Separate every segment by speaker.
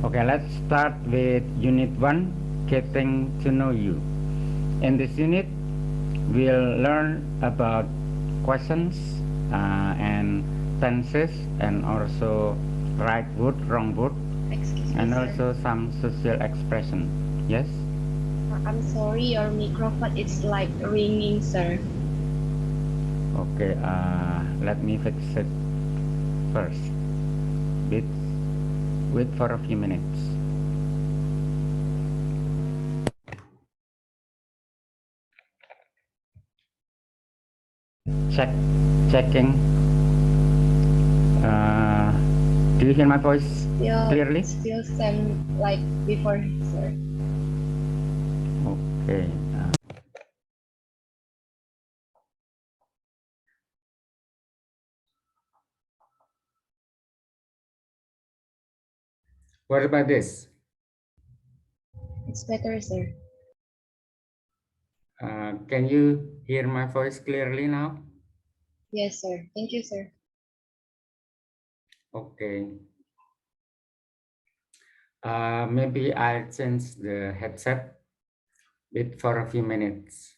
Speaker 1: Okay, let's start with Unit 1, Getting to Know You. In this unit, we'll learn about questions and tenses, and also right word, wrong word,
Speaker 2: Excuse me,
Speaker 1: and
Speaker 2: sir.
Speaker 1: also some social expression. Yes?
Speaker 2: I'm sorry, your microphone is like ringing, sir.
Speaker 1: Okay, let me fix it first. Wait for a few minutes. Checking. Do you hear my voice clearly?
Speaker 2: Still same like before, sir.
Speaker 1: Okay. What about this?
Speaker 2: It's better, sir.
Speaker 1: Can you hear my voice clearly now?
Speaker 2: Yes, sir. Thank you, sir.
Speaker 1: Okay. Maybe I'll change the headset. Wait for a few minutes.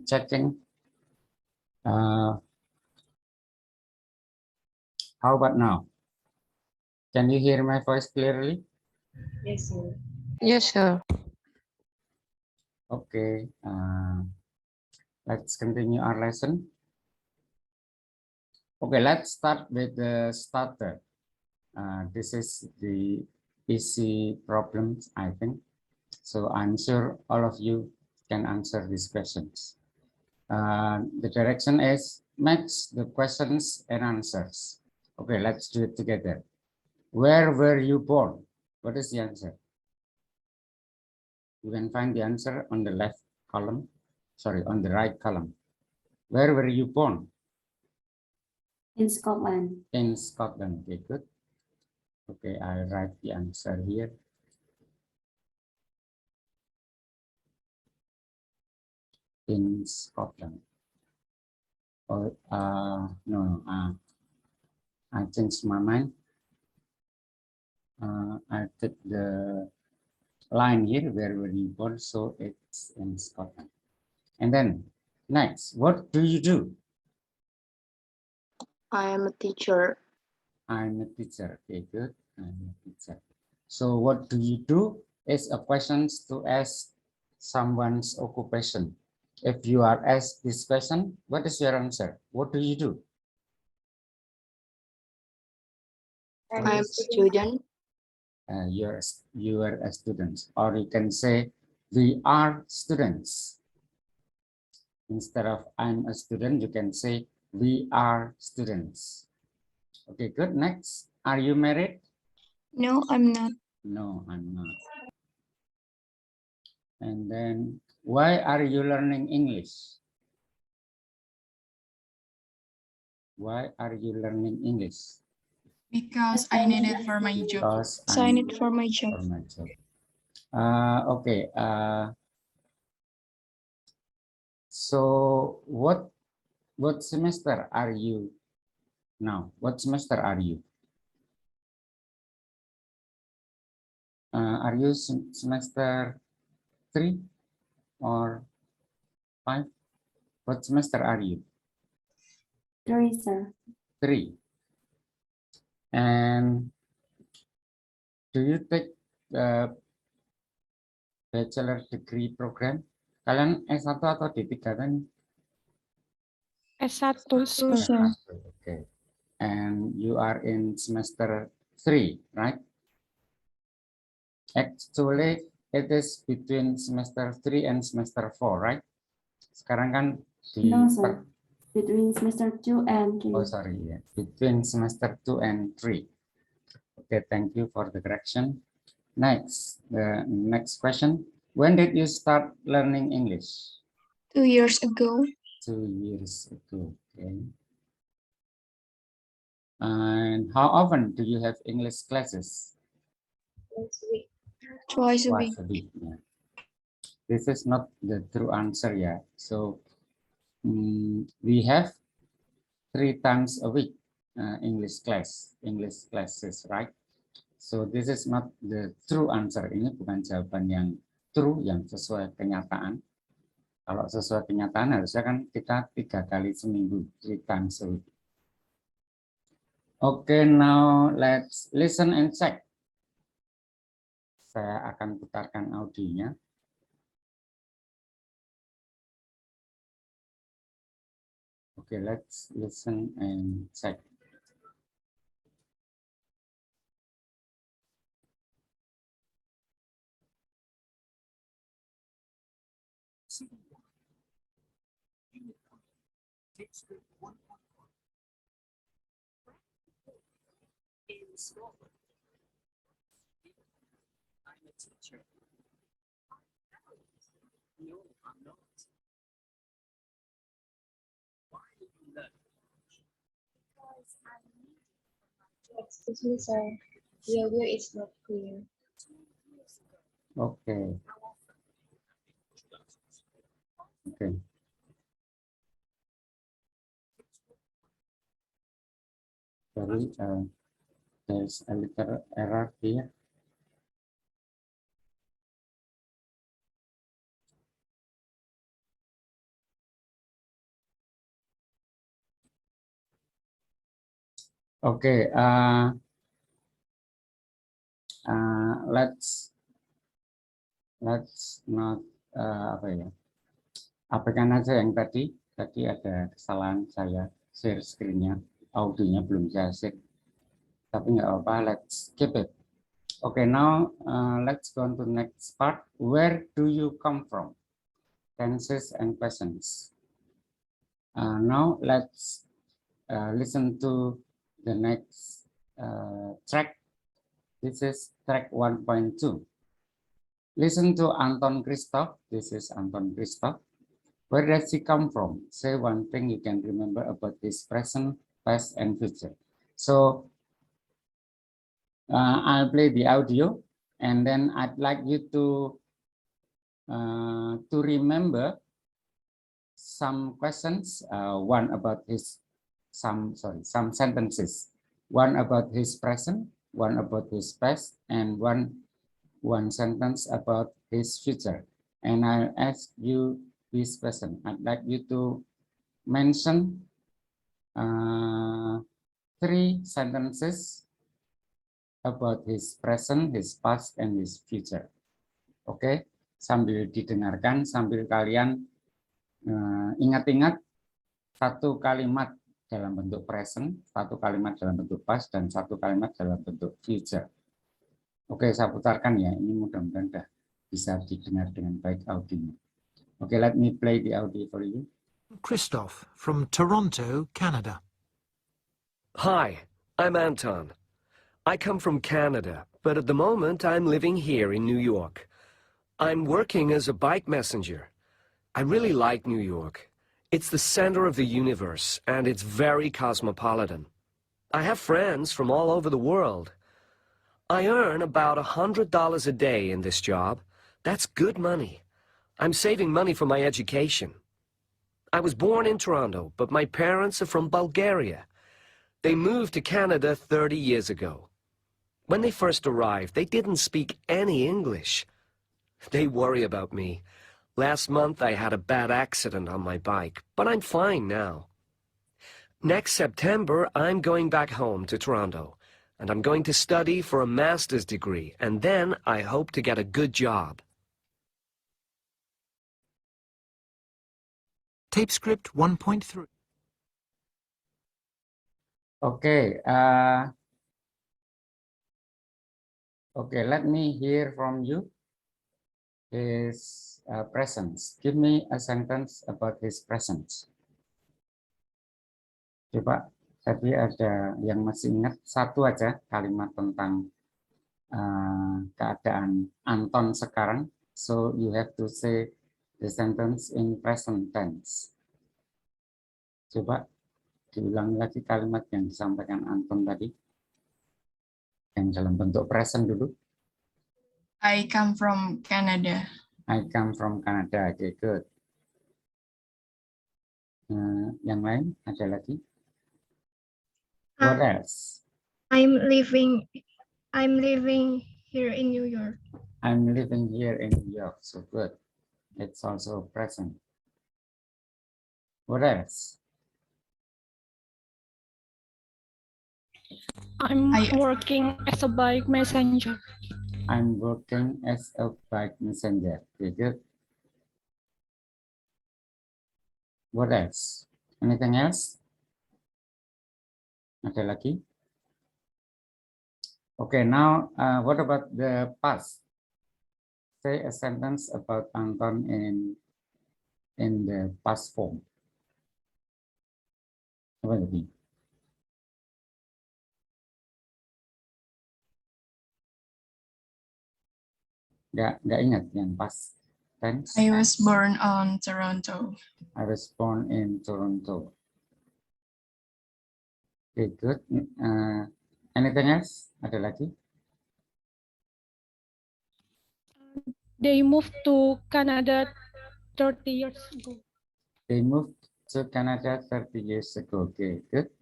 Speaker 1: Checking. How about now? Can you hear my voice clearly?
Speaker 2: Yes, sir.
Speaker 3: Yes, sir.
Speaker 1: Okay. Let's continue our lesson. Okay, let's start with the starter. This is the easy problems, I think. So I'm sure all of you can answer these questions. The direction is match the questions and answers. Okay, let's do it together. Where were you born? What is the answer? You can find the answer on the left column. Sorry, on the right column. Where were you born?
Speaker 4: In Scotland.
Speaker 1: In Scotland. Okay, good. Okay, I'll write the answer here. In Scotland. Or no, I changed my mind. I took the line here where were you born, so it's in Scotland. And then next, what do you do?
Speaker 3: I am a teacher.
Speaker 1: I'm a teacher. Okay, good. I'm a teacher. So what do you do is a question to ask someone's occupation. If you are asked this question, what is your answer? What do you do?
Speaker 3: I am a student.
Speaker 1: You are a student, or you can say we are students. Instead of I'm a student, you can say we are students. Okay, good. Next, are you married?
Speaker 3: No, I'm not.
Speaker 1: No, I'm not. And then, why are you learning English? Why are you learning English?
Speaker 5: Because I need it for my job.
Speaker 1: Because
Speaker 3: I need it for my job.
Speaker 1: Okay. So what semester are you now? What semester are you? Are you semester 3 or 5? What semester are you?
Speaker 4: 3, sir.
Speaker 1: 3. And do you take the bachelor degree program? Kalian S1 atau D3 kan?
Speaker 3: S1, sir.
Speaker 1: S1, okay. And you are in semester 3, right? Actually, it is between semester 3 and semester 4, right? Sekarang kan di
Speaker 4: No, sir. Between semester 2 and 3.
Speaker 1: oh sorry, yeah. Between semester 2 and 3. Okay, thank you for the correction. Next, the next question. When did you start learning English?
Speaker 3: 2 years ago.
Speaker 1: 2 years ago. Okay. And how often do you have English classes?
Speaker 2: Next week.
Speaker 3: Twice a week.
Speaker 1: Twice a week. Yeah. This is not the true answer yet. So we have 3 times a week English classes, right? So this is not the true answer. Ini bukan jawaban yang true, yang sesuai kenyataan. Kalau sesuai kenyataan harusnya kan kita 3 kali seminggu, 3 times a week. Okay, now let's listen and check. Saya akan putarkan audionya. Okay, let's listen and check.
Speaker 6: In Scotland, I'm a teacher. No, I'm not. Why do you learn? Because I need it.
Speaker 2: Excuse me, sir. The audio is not clear.
Speaker 1: Okay. Okay. Sorry, there's a little error here. Okay, let's not apa ya? Abaikan aja yang tadi ada kesalahan saya share screen-nya, audionya belum saya share, tapi nggak apa-apa, let's keep it. Okay, now let's go on to the next part. Where do you come from? Tenses and questions. Now let's listen to the next track. This is track 1.2. Listen to Anton Christoph. This is Anton Christoph. Where does he come from? Say one thing you can remember about his present, past, and future. So I'll play the audio, and then I'd like you to remember some questions. One about his some sentences. One about his present, one about his past, and one sentence about his future. And I'll ask you this question. I'd like you to mention 3 sentences about his present, his past, and his future. Oke, sambil didengarkan, sambil kalian ingat-ingat 1 kalimat dalam bentuk present, 1 kalimat dalam bentuk past, dan 1 kalimat dalam bentuk future. Oke, saya putarkan ya. Ini mudah-mudahan bisa didengar dengan baik audionya. Okay, let me play the audio for you.
Speaker 7: Christoph from Toronto, Canada.
Speaker 8: Hi, I'm Anton. I come from Canada, but at the moment I'm living here in New York. I'm working as a bike messenger. I really like New York. It's the center of the universe, and it's very cosmopolitan. I have friends from all over the world. I earn about $100 a day in this job. That's good money. I'm saving money for my education. I was born in Toronto, but my parents are from Bulgaria. They moved to Canada 30 years ago. When they first arrived, they didn't speak any English. They worry about me. Last month, I had a bad accident on my bike, but I'm fine now. Next September, I'm going back home to Toronto, and I'm going to study for a master's degree, and then I hope to get a good job.
Speaker 7: Tape script 1.3.
Speaker 1: Okay, Okay, let me hear from you. His presence. Give me a sentence about his presence. Coba, tadi ada yang masih ingat satu aja kalimat tentang keadaan Anton sekarang. So you have to say the sentence in present tense. Coba diulangi lagi kalimat yang disampaikan Anton tadi. Yang dalam bentuk present dulu.
Speaker 5: I come from Canada.
Speaker 1: I come from Canada. Okay, good. Yang lain ada lagi? What else?
Speaker 3: I'm living here in New York.
Speaker 1: I'm living here in New York. So good. It's also present. What else?
Speaker 9: I'm
Speaker 5: I-
Speaker 9: working as a bike messenger.
Speaker 1: I'm working as a bike messenger. Okay, good. What else? Anything else? Ada lagi? Okay, now what about the past? Say a sentence about Anton in the past form. Apa lagi? Nggak ingat yang past tense.
Speaker 5: I was born on Toronto.
Speaker 1: I was born in Toronto. Okay, good. Anything else? Ada lagi?
Speaker 9: They moved to Canada 30 years ago.
Speaker 1: They moved to Canada 30 years ago. Okay, good.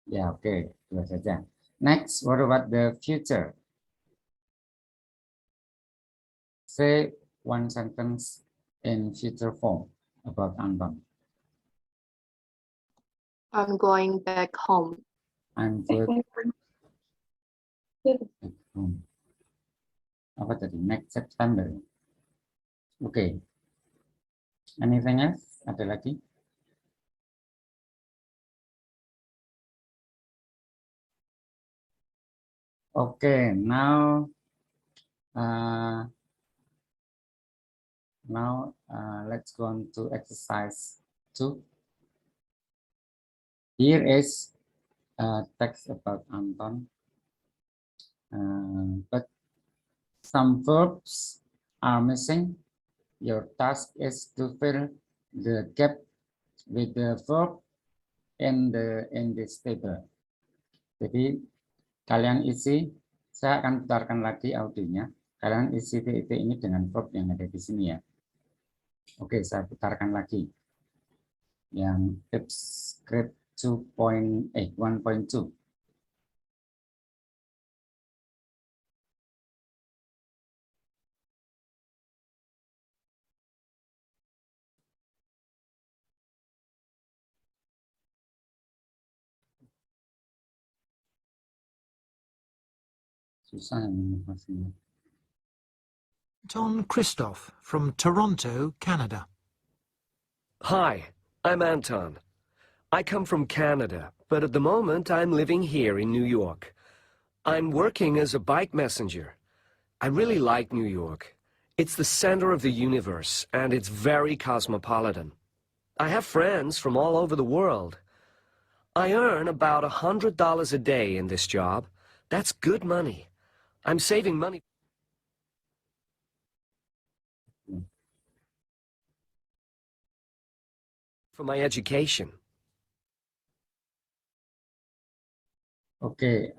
Speaker 1: Ya, oke. Dua saja. Next, what about the future? Say one sentence in future form about Anton.
Speaker 2: I'm going back home.
Speaker 1: I'm going back home. Apa tadi? Next September. Oke. Anything else? Ada lagi? Okay, now let's go on to exercise 2. Here is a text about Anton, but some verbs are missing. Your task is to fill the gap with the verb in this table. Jadi kalian isi, saya akan putarkan lagi audionya. Kalian isi titik ini dengan verb yang ada di sini ya. Oke, saya putarkan lagi. Yang tips script 1.2. Susah ini pastinya.
Speaker 7: Anton Christoph from Toronto, Canada.
Speaker 8: Hi, I'm Anton. I come from Canada, but at the moment I'm living here in New York. I'm working as a bike messenger. I really like New York. It's the center of the universe, and it's very cosmopolitan. I have friends from all over the world. I earn about $100 a day in this job. That's good money. I'm saving money for my education.
Speaker 1: Okay,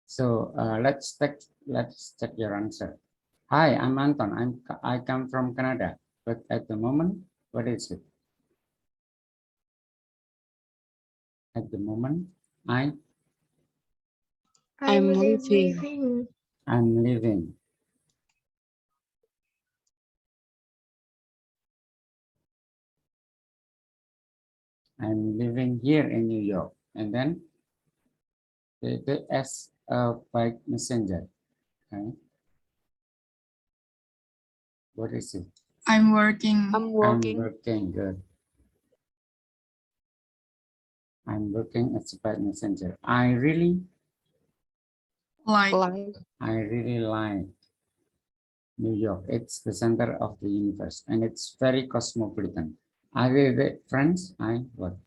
Speaker 1: so let's check your answer. Hi, I'm Anton. I come from Canada, but at the moment, what is it? At the moment,
Speaker 2: I'm leaving.
Speaker 1: I'm living. I'm living here in New York, and then as a bike messenger. Okay. What is it?
Speaker 5: I'm working.
Speaker 2: I'm working.
Speaker 1: I'm working. Good. I'm working as a bike messenger. I really
Speaker 5: Like,
Speaker 1: like New York. It's the center of the universe and it's very cosmopolitan. Are they friends? What?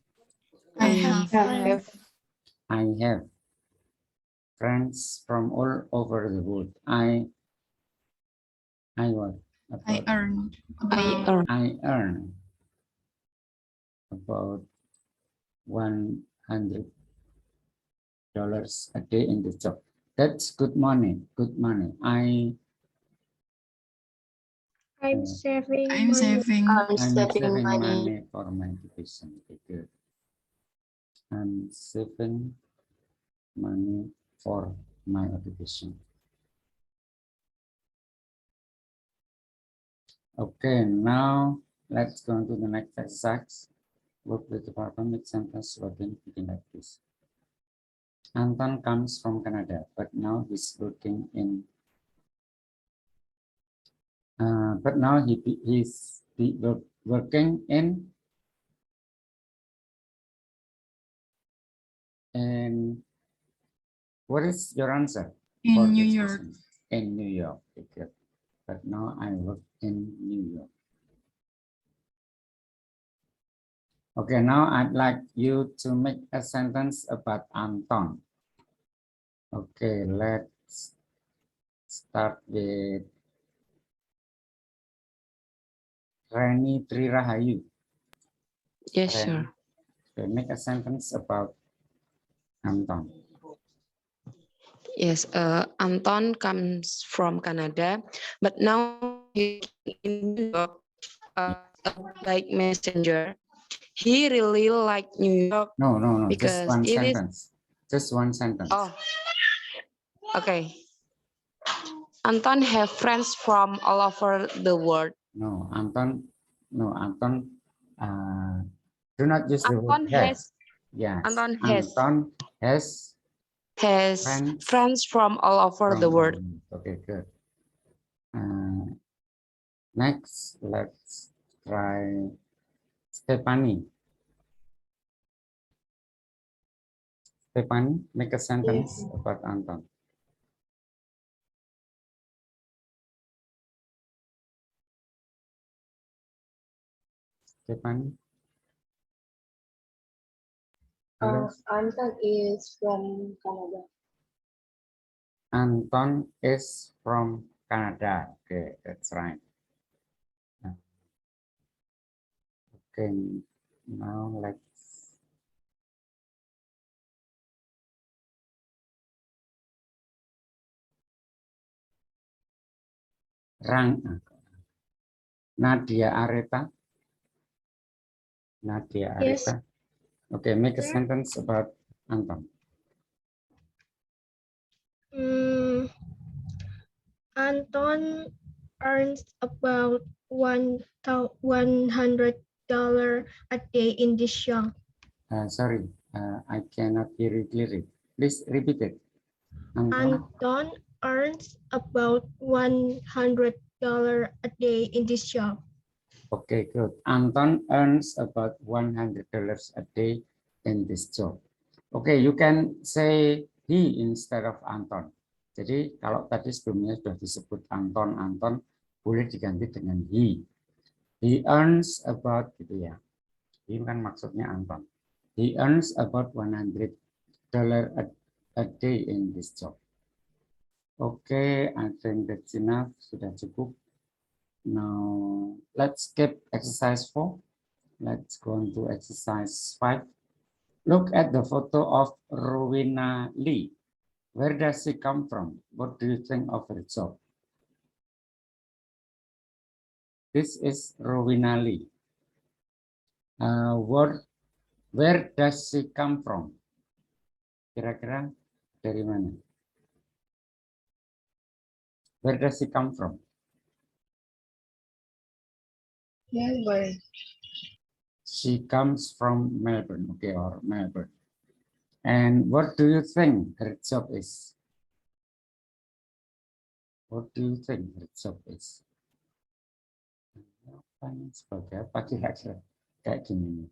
Speaker 5: I have.
Speaker 1: I have friends from all over the world. I what?
Speaker 5: I earn.
Speaker 1: I earn about $100 a day in the job. That's good money. Good money.
Speaker 3: I'm saving
Speaker 5: I'm
Speaker 3: money.
Speaker 5: saving.
Speaker 1: I'm saving money for my education. Okay, good. I'm saving money for my education. Okay, now let's go to the next exercise. Work with the pattern with sentence wording begin like this. Anton comes from Canada, but now he's working in. But now he's working in. And what is your answer? for
Speaker 5: In New
Speaker 1: this
Speaker 5: York.
Speaker 1: question? In New York. Okay. But now I work in New York. Okay, now I'd like you to make a sentence about Anton. Okay, let's start with Reni Trirahayu.
Speaker 10: Yes,
Speaker 1: Reni.
Speaker 10: sure.
Speaker 1: Okay, make a sentence about Anton.
Speaker 10: Yes, Anton comes from Canada, but now he's in New York like messenger. He really liked New York
Speaker 1: No, just
Speaker 10: because
Speaker 1: one
Speaker 10: it is.
Speaker 1: sentence. Just one sentence.
Speaker 10: Oh, okay. Anton have friends from all over the world.
Speaker 1: No, Anton. Do not use the word
Speaker 10: Anton
Speaker 1: has. Yes,
Speaker 10: Anton
Speaker 1: has
Speaker 10: has friends from all over the world.
Speaker 1: Okay, good. Next, let's try Stephanie. Stephanie, make a sentence about Anton. Stephanie.
Speaker 2: Anton is from Canada.
Speaker 1: Anton is from Canada. Okay, that's right. Okay, now let's Nadia Areta. Nadia
Speaker 3: Yes.
Speaker 1: Areta. Okay, make a sentence about Anton.
Speaker 3: Anton earns about $100 a day in this job.
Speaker 1: Sorry, I cannot hear you clearly. Please repeat it.
Speaker 3: Anton earns about $100 a day in this job.
Speaker 1: Okay, good. Anton earns about $100 a day in this job. Okay, you can say he instead of Anton. Jadi kalau tadi sebelumnya sudah disebut Anton, boleh diganti dengan he. He earns about gitu ya. Ini kan maksudnya Anton. He earns about $100 a day in this job. Okay, I think that's enough. Sudah cukup. Now let's skip exercise 4. Let's go on to exercise 5. Look at the photo of Rowena Lee. Where does she come from? What do you think of her job? This is Rowena Lee. Where does she come from? Kira-kira dari mana? Where does she come from?
Speaker 2: Melbourne.
Speaker 1: She comes from Melbourne, okay, or Melbourne. And what do you think her job is? What do you think her job is? Sebagai apa kira-kira kayak gini?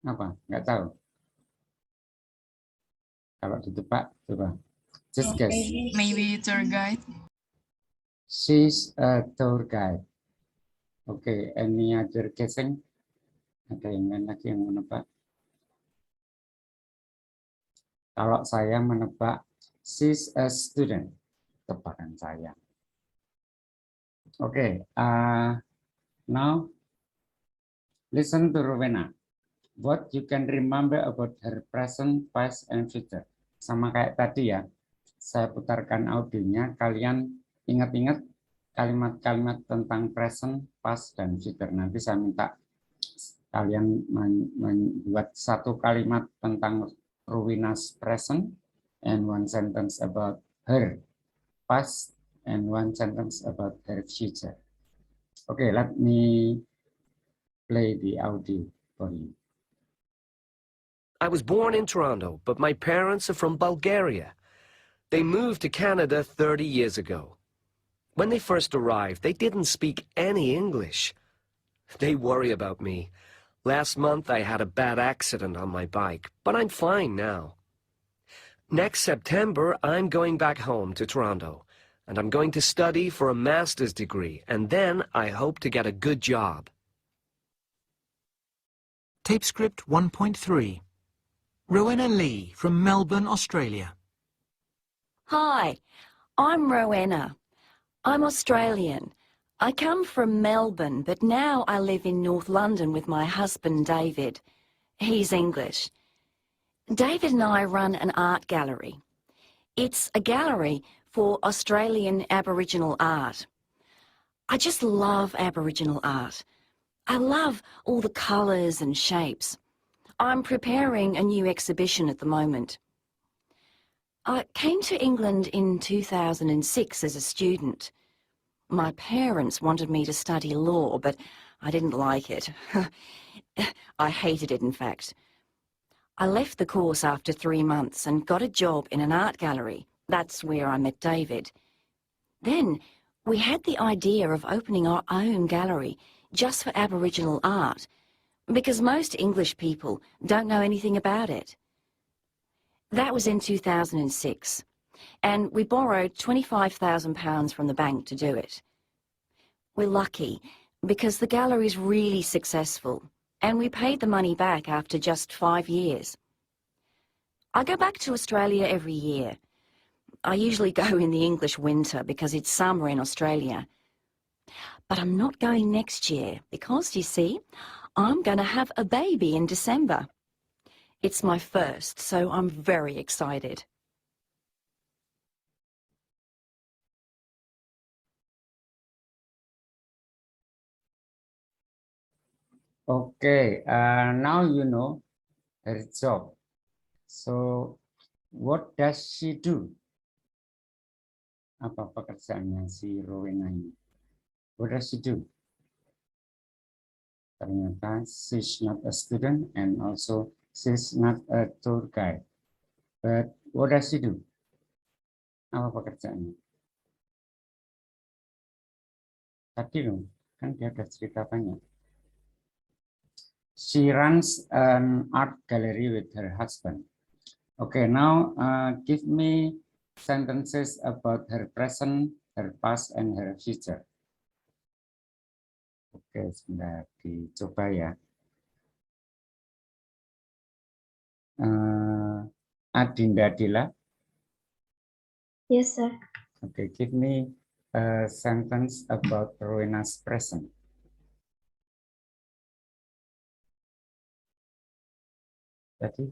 Speaker 1: Apa? Nggak tahu. Kalau ditebak, coba. Just guess.
Speaker 5: Maybe tour guide.
Speaker 1: She's a tour guide. Okay, any other guessing? Ada yang lain lagi yang menebak? Kalau saya menebak, she's a student. Tebakan saya. Okay, now listen to Rowena. What you can remember about her present, past, and future. Sama kayak tadi ya, saya putarkan audionya, kalian ingat-ingat kalimat-kalimat tentang present, past, dan future. Nanti saya minta kalian membuat satu kalimat tentang Rowena's present, and one sentence about her past, and one sentence about her future. Okay, let me play the audio for you.
Speaker 8: I was born in Toronto, but my parents are from Bulgaria. They moved to Canada 30 years ago. When they first arrived, they didn't speak any English. They worry about me. Last month, I had a bad accident on my bike, but I'm fine now. Next September, I'm going back home to Toronto, and I'm going to study for a master's degree, and then I hope to get a good job.
Speaker 7: Tape script 1.3. Rowena Lee from Melbourne, Australia.
Speaker 11: Hi, I'm Rowena. I'm Australian. I come from Melbourne, but now I live in North London with my husband, David. He's English. David and I run an art gallery. It's a gallery for Australian Aboriginal art. I just love Aboriginal art. I love all the colours and shapes. I'm preparing a new exhibition at the moment. I came to England in 2006 as a student. My parents wanted me to study law, but I didn't like it. I hated it, in fact. I left the course after 3 months and got a job in an art gallery. That's where I met David. Then we had the idea of opening our own gallery just for Aboriginal art, because most English people don't know anything about it. That was in 2006, and we borrowed £25,000 from the bank to do it. We're lucky, because the gallery's really successful, and we paid the money back after just 5 years. I go back to Australia every year. I usually go in the English winter because it's summer in Australia. But I'm not going next year because, you see, I'm going to have a baby in December. It's my first, so I'm very excited.
Speaker 1: Okay, now you know her job. So, what does she do? Apa pekerjaannya si Rowena ini? What does she do? Ternyata she's not a student and also she's not a tour guide. But what does she do? Apa pekerjaannya? Tadi dong, kan dia ada cerita banyak. She runs an art gallery with her husband. Okay, now give me sentences about her present, her past, and her future. Oke, sebentar dicoba ya. Adinda Dila.
Speaker 4: Yes, sir.
Speaker 1: Okay, give me a sentence about Rowena's present. Tadi?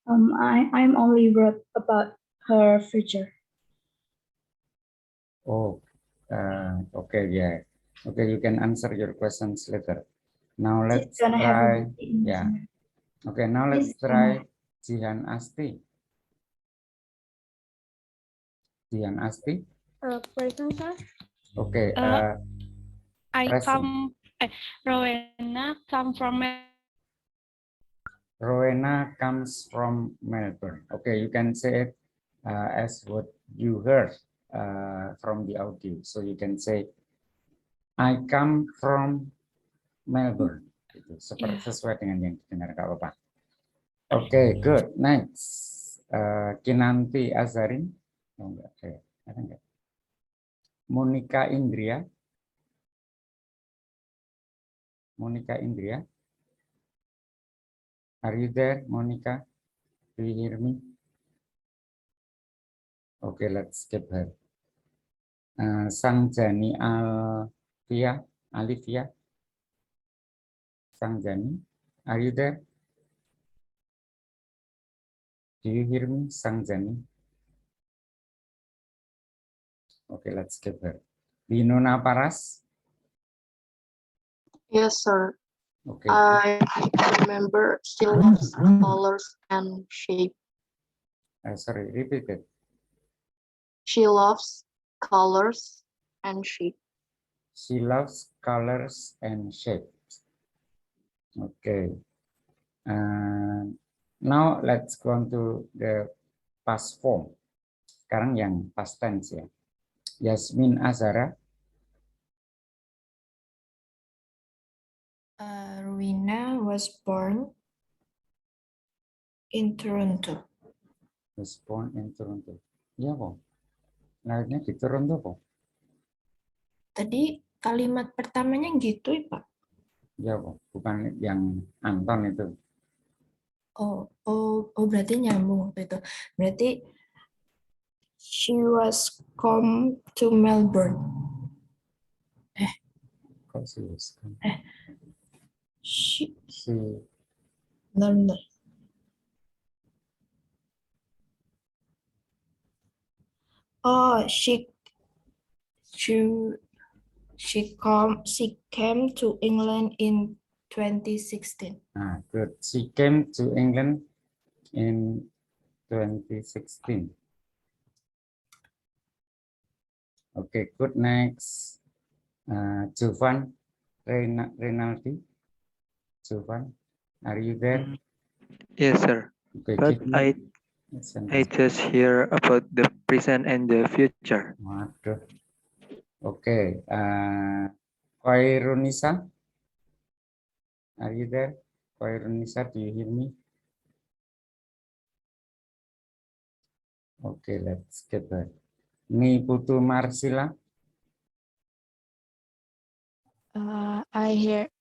Speaker 4: I'm only wrote about her future.
Speaker 1: Oh, okay, yeah. Okay, you can answer your questions later. Now let's try. Yeah. Okay, now let's try Jihan Asti. Jihan Asti.
Speaker 9: Present, sir.
Speaker 1: Okay.
Speaker 9: Rowena come from.
Speaker 1: Rowena comes from Melbourne. Okay, you can say it as what you heard from the audio. So you can say, I come from Melbourne. Itu sesuai dengan yang didengar Kak Bapak. Oke, good. Next, Kinanti Azarin. Oh, enggak, ada enggak? Monica Indria. Monica Indria. Are you there, Monica? Do you hear me? Okay, let's skip her. Sangjani Alivia. Sangjani, are you there? Do you hear me, Sangjani? Okay, let's skip her. Winona Paras.
Speaker 12: Yes, sir.
Speaker 1: Okay.
Speaker 12: I remember she loves colors and shape.
Speaker 1: Sorry, repeat it.
Speaker 12: She loves colors and shape.
Speaker 1: She loves colors and shapes. Okay. Now let's go on to the past form. Sekarang yang past tense ya. Yasmin Azara.
Speaker 3: Rowena was born in Toronto.
Speaker 1: Was born in Toronto. Iya kok. Lahirnya di Toronto kok.
Speaker 3: Tadi kalimat pertamanya gitu ya Pak?
Speaker 1: Iya kok. Bukan yang Anton itu.
Speaker 3: Oh, berarti nyambung waktu itu. Berarti she was come to Melbourne.
Speaker 1: Kok serius?
Speaker 3: She.
Speaker 1: Si.
Speaker 3: Bentar. Oh, she came to England in 2016.
Speaker 1: Good. She came to England in 2016. Okay, good. Next, Jovan Renaldi. Jovan, are you there?
Speaker 13: Yes, sir.
Speaker 1: Okay,
Speaker 13: But I just hear about the present and the future.
Speaker 1: Waduh. Okay, Khairunisa, are you there? Khairunisa, do you hear me? Okay, let's get back. Ni Putu Marsila.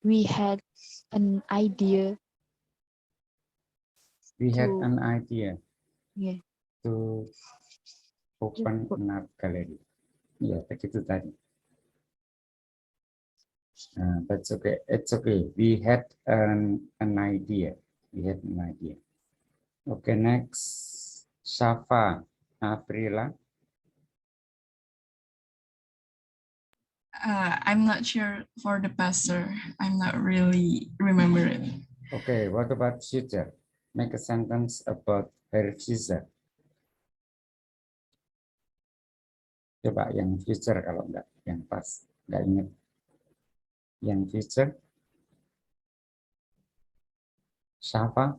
Speaker 14: We had an idea.
Speaker 1: We had an idea.
Speaker 14: Yeah.
Speaker 1: To open an art gallery. Ya, begitu tadi. That's okay. It's okay. We had an idea. We had an idea. Okay, next. Shafa Aprila.
Speaker 5: I'm not sure for the past, sir. I'm not really remember it.
Speaker 1: Okay, what about future? Make a sentence about her future. Coba yang future kalau enggak, yang pas, enggak ingat. Yang future. Shafa,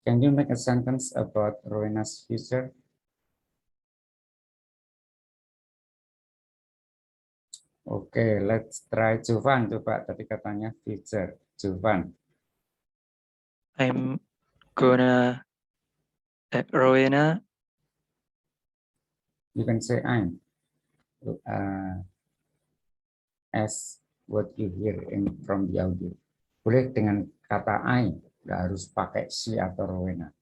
Speaker 1: can you make a sentence about Rowena's future? Okay, let's try Jovan. Coba tadi katanya future. Jovan.
Speaker 13: I'm gonna Rowena.
Speaker 1: You can say I'm. As what you hear from the audio. Boleh dengan kata I, nggak harus pakai si atau Rowena.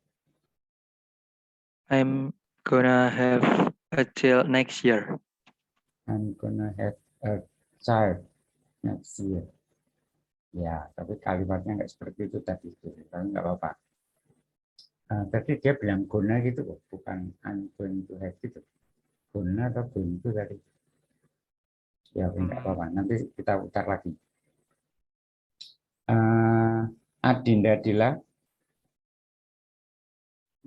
Speaker 13: I'm gonna have a child next year.
Speaker 1: I'm gonna have a child next year. Ya, tapi kalimatnya nggak seperti itu tadi. Tapi nggak apa-apa. Tadi dia bilang gonna gitu kok, bukan I'm going to have gitu. Gonna atau going to tadi. Ya, nggak apa-apa. Nanti kita putar lagi. Adinda Dila.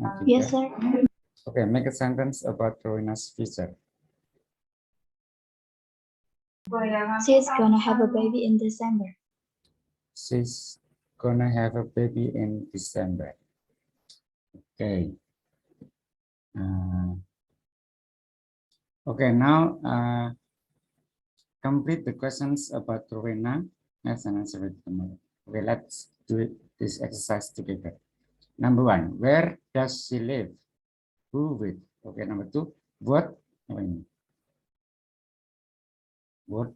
Speaker 1: Adinda.
Speaker 4: Yes, sir.
Speaker 1: Okay, make a sentence about Rowena's future.
Speaker 4: She's gonna have a baby in December.
Speaker 1: She's gonna have a baby in December. Okay. Okay, now complete the questions about Rowena. Yes, and answer it tomorrow. Okay, let's do this exercise together. Number 1, where does she live? Who with? Okay, number 2, what? Apa ini? What?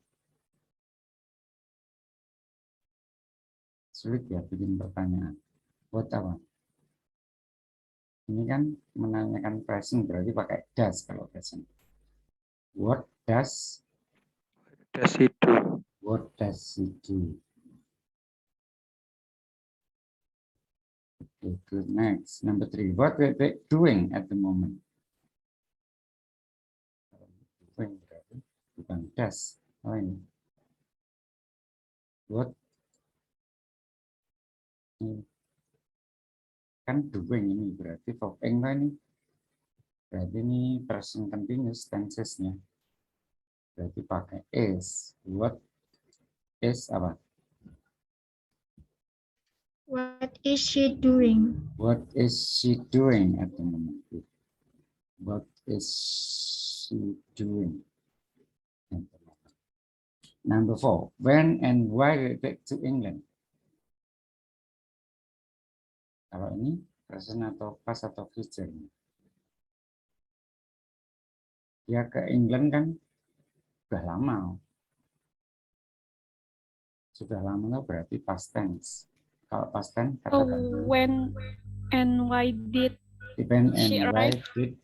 Speaker 1: Sulit ya bikin pertanyaan. What apa? Ini kan menanyakan present, berarti pakai does kalau present. What does
Speaker 13: Does he do?
Speaker 1: What does he do? Okay, good. Next, number 3. What are they doing at the moment? Doing berarti bukan does. Oh ini. What? Kan doing ini berarti verb ini. Berarti ini present continuous tenses-nya. Berarti pakai is. What is apa?
Speaker 4: What is she doing?
Speaker 1: What is she doing at the moment? What is she doing at the moment? Number 4. When and why did they to England? Kalau ini present atau past atau future? Ya ke England kan sudah lama. Sudah lama berarti past tense. Kalau past tense katakan
Speaker 9: When and why did
Speaker 1: when and
Speaker 9: she
Speaker 1: why
Speaker 9: arrive?
Speaker 1: did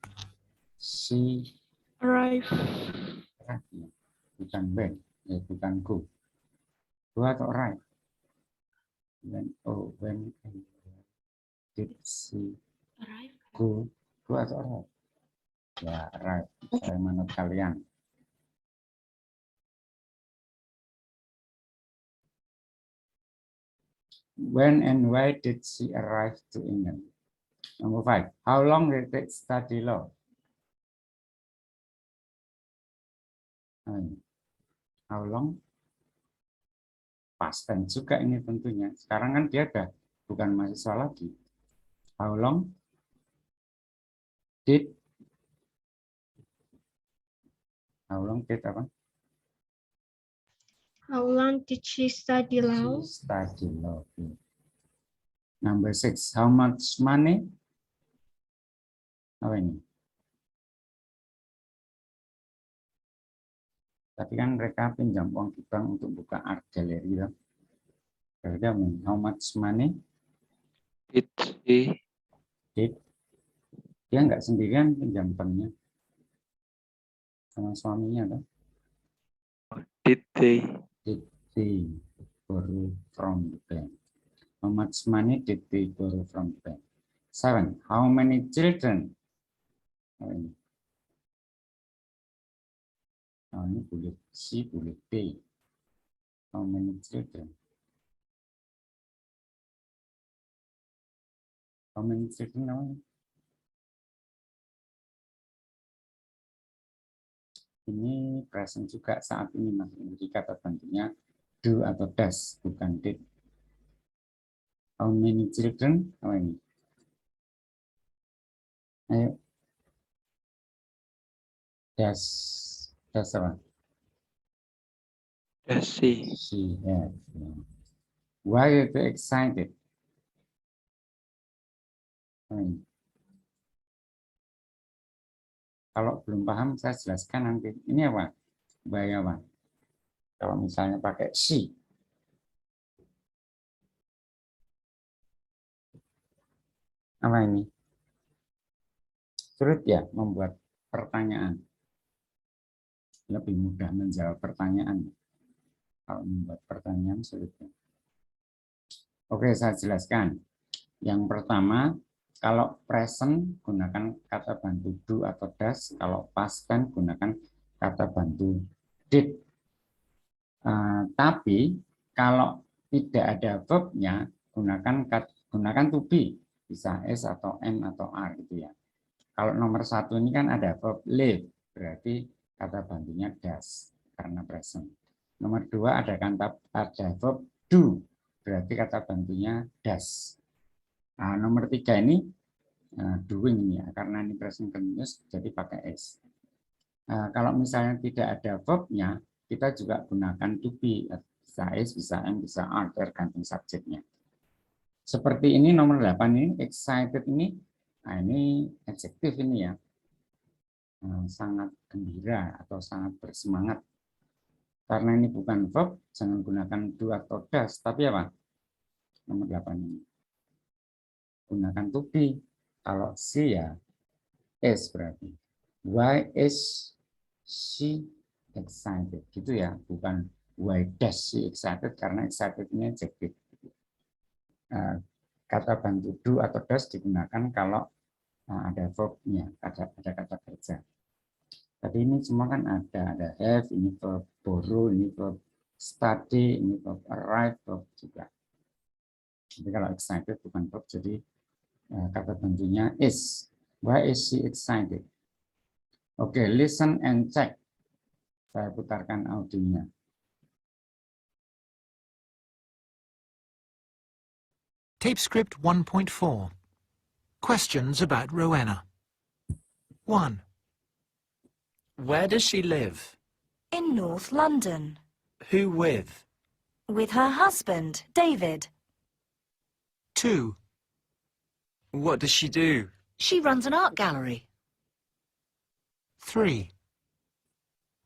Speaker 1: she
Speaker 9: Arrive.
Speaker 1: bukan when, ya bukan go. Go atau arrive? When and why did she go? Go atau arrive? Ya arrive. Saya menurut kalian. When and why did she arrive to England? Number 5. How long did they study law? How long? Past tense juga ini tentunya. Sekarang kan dia udah bukan mahasiswa lagi. How long did apa?
Speaker 4: How long did she study law?
Speaker 1: She studied law. Number 6. How much money? Apa ini? Tapi kan mereka pinjam uang di bank untuk buka art gallery. Ya. Berarti how much money?
Speaker 13: Did he?
Speaker 1: Dia nggak sendirian pinjam banknya. Sama suaminya. Kan?
Speaker 13: Did they
Speaker 1: borrow from the bank? How much money did they borrow from the bank? 7. How many children? Ini boleh C, boleh B. How many children? How many children namanya? Ini present juga saat ini Mas. Jadi kata bantunya do atau does, bukan did. How many children? Apa ini? Ayo. Does apa?
Speaker 13: Does she?
Speaker 1: She have. Why are you excited? Kalau belum paham, saya jelaskan nanti. Ini apa? Why apa? Kalau misalnya pakai she. Apa ini? Sulit ya membuat pertanyaan. Lebih mudah menjawab pertanyaan. Kalau membuat pertanyaan sulit. Oke, saya jelaskan. Yang pertama, kalau present gunakan kata bantu do atau does. Kalau past tense gunakan kata bantu did. Tapi kalau tidak ada verbnya, gunakan to be. Bisa s atau n atau r gitu ya. Kalau nomor 1 ini kan ada verb live, berarti kata bantunya does karena present. Nomor 2 ada verb do, berarti kata bantunya does. Nah, nomor 3 ini doing ya, karena ini present continuous jadi pakai s. Kalau misalnya tidak ada verbnya, kita juga gunakan to be Bisa is, bisa am, bisa are, tergantung subjeknya. Seperti ini nomor 8 ini, excited ini, nah ini adjektif ini ya. Sangat gembira atau sangat bersemangat. Karena ini bukan verb, jangan gunakan do atau does, tapi apa? Nomor 8 ini. Gunakan to be. Kalau she ya, is berarti. Why is she excited? Gitu ya, bukan why does she excited, karena excited ini adjektif. Kata bantu do atau does digunakan kalau ada verbnya, ada kata kerja. Tadi ini semua kan ada have, ini verb borrow, ini verb study, ini verb arrive, verb juga. Jadi kalau excited bukan verb, jadi kata bantunya is. Why is she excited? Oke, listen and check. Saya putarkan audionya.
Speaker 7: Tape script 1.4. Questions about Rowena. 1.
Speaker 15: Where does she live?
Speaker 11: In North London.
Speaker 15: Who with?
Speaker 11: With her husband, David.
Speaker 7: 2.
Speaker 15: What does she do?
Speaker 11: She runs an art gallery.
Speaker 7: 3.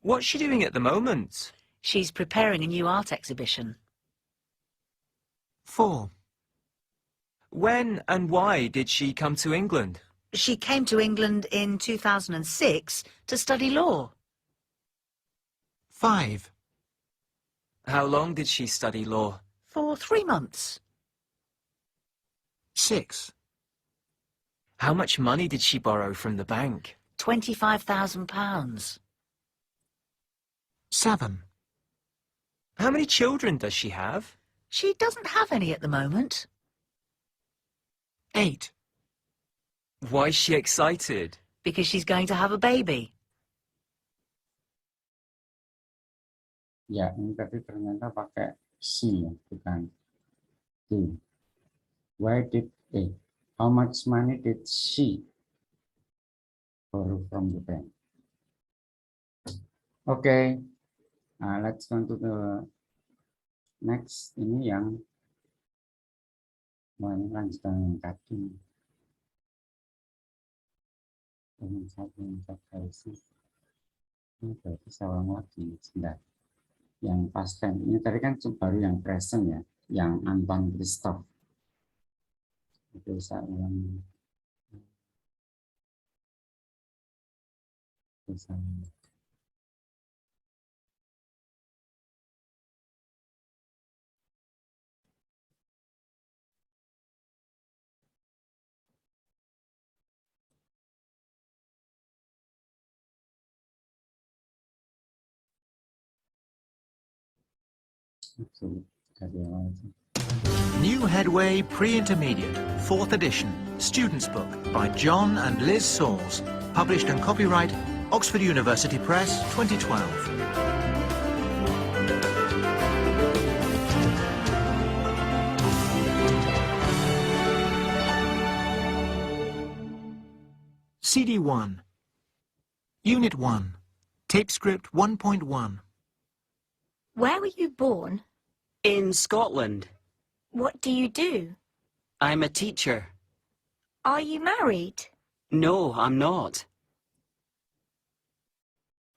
Speaker 15: What's she doing at the moment?
Speaker 11: She's preparing a new art exhibition.
Speaker 7: 4.
Speaker 15: When and why did she come to England?
Speaker 11: She came to England in 2006 to study law.
Speaker 7: 5.
Speaker 15: How long did she study law?
Speaker 11: For 3 months.
Speaker 7: 6.
Speaker 15: How much money did she borrow from the bank?
Speaker 11: £25,000.
Speaker 7: 7.
Speaker 15: How many children does she have?
Speaker 11: She doesn't have any at the moment.
Speaker 7: 8.
Speaker 15: Why is she excited?
Speaker 11: Because she's going to have a baby.
Speaker 1: Ya, ini tadi ternyata pakai she, bukan he. Why did he? How much money did she borrow from the bank? Okay, let's go to the next. Ini yang lanjutan yang tadi. Ini berarti saya ulang lagi. Sebentar. Yang past tense ini tadi kan baru yang present ya, yang Anton Christoph. Itu saya ulang.
Speaker 7: New Headway Pre-Intermediate, 4th edition, Student's Book by John and Liz Sauls, published and copyright Oxford University Press, 2012. CD1, Unit 1, Tape Script 1.1.
Speaker 11: Where were you born?
Speaker 16: In Scotland.
Speaker 11: What do you do?
Speaker 16: I'm a teacher.
Speaker 11: Are you married?
Speaker 16: No, I'm not.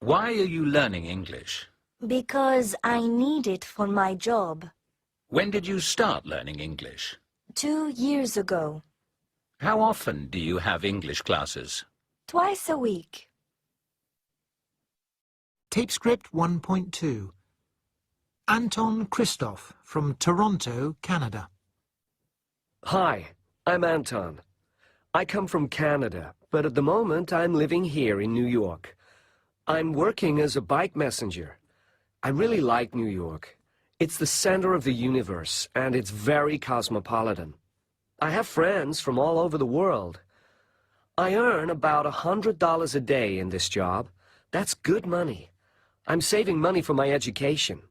Speaker 17: Why are you learning English?
Speaker 11: Because I need it for my job.
Speaker 17: When did you start learning English?
Speaker 11: 2 years ago.
Speaker 17: How often do you have English classes?
Speaker 11: Twice a week.
Speaker 7: Tape Script 1.2. Anton Christoph from Toronto, Canada.
Speaker 8: Hi, I'm Anton. I come from Canada, but at the moment I'm living here in New York. I'm working as a bike messenger. I really like New York. It's the center of the universe, and it's very cosmopolitan. I have friends from all over the world. I earn about $100 a day in this job. That's good money. I'm saving money for my education.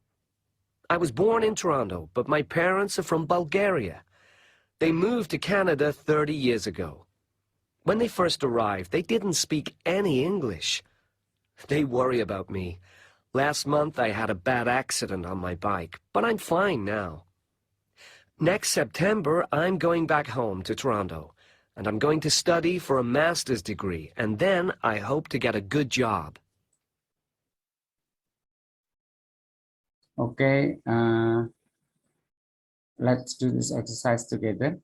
Speaker 8: I was born in Toronto, but my parents are from Bulgaria. They moved to Canada 30 years ago. When they first arrived, they didn't speak any English. They worry about me. Last month I had a bad accident on my bike, but I'm fine now. Next September, I'm going back home to Toronto, and I'm going to study for a master's degree, and then I hope to get a good job.
Speaker 1: Okay, let's do this exercise together.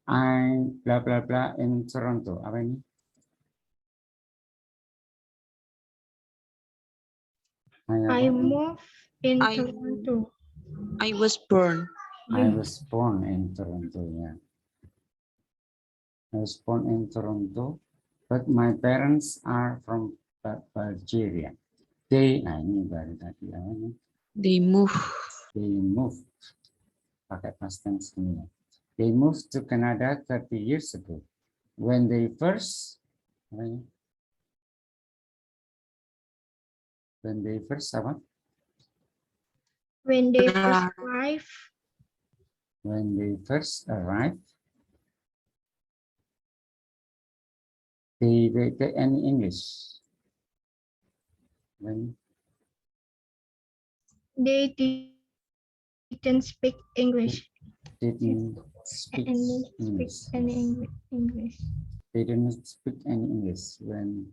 Speaker 1: I blah blah blah in Toronto. Apa ini?
Speaker 9: I moved in Toronto.
Speaker 10: I was born.
Speaker 1: I was born in Toronto. Yeah, I was born in Toronto, but my parents are from Bulgaria. Nah ini baru tadi.
Speaker 10: They moved.
Speaker 1: They moved. Pakai past tense ini ya. They moved to Canada 30 years ago. When they first apa? When they first arrived.
Speaker 9: When they first arrived.
Speaker 1: When they first arrived, they any English. When
Speaker 9: They didn't speak English.
Speaker 1: didn't speak English.
Speaker 9: Any English.
Speaker 1: They didn't speak any English. When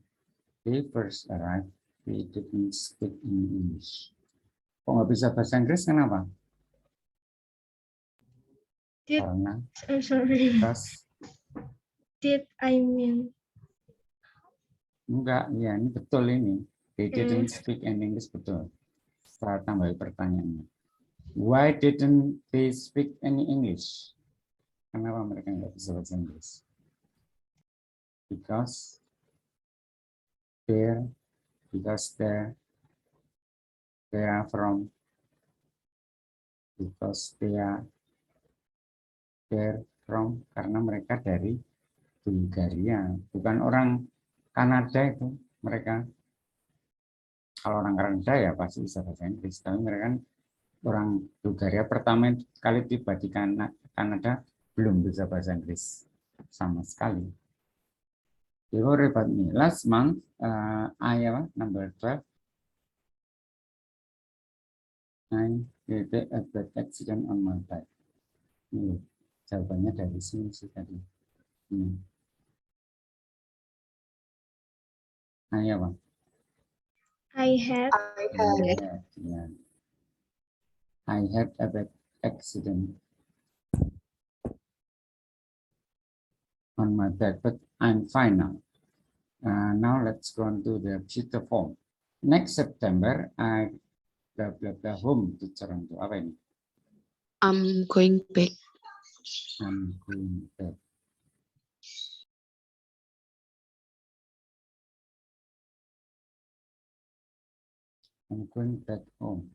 Speaker 1: they first arrived, they didn't speak any English. Kok nggak bisa bahasa Inggris, kenapa? Karena
Speaker 9: Sorry. Did I mean?
Speaker 1: Enggak, ya ini betul ini. They didn't speak any English, betul. Setelah tambah pertanyaannya. Why didn't they speak any English? Kenapa mereka nggak bisa bahasa Inggris? Because they are from. Because they are from, karena mereka dari Bulgaria, bukan orang Kanada itu. Mereka kalau orang Kanada ya pasti bisa bahasa Inggris, tapi mereka kan orang Bulgaria pertama kali tiba di Kanada belum bisa bahasa Inggris sama sekali. You worry about me. Last month, number 12, I did a bad accident on my bike. Ini jawabannya dari sini sih tadi. Apa?
Speaker 9: I had
Speaker 1: a bad accident on my bike, but I'm fine now. Now let's go on to the future form. Next September, I blah blah blah home to Toronto. Apa ini?
Speaker 10: I'm going back.
Speaker 1: I'm going back. I'm going back home.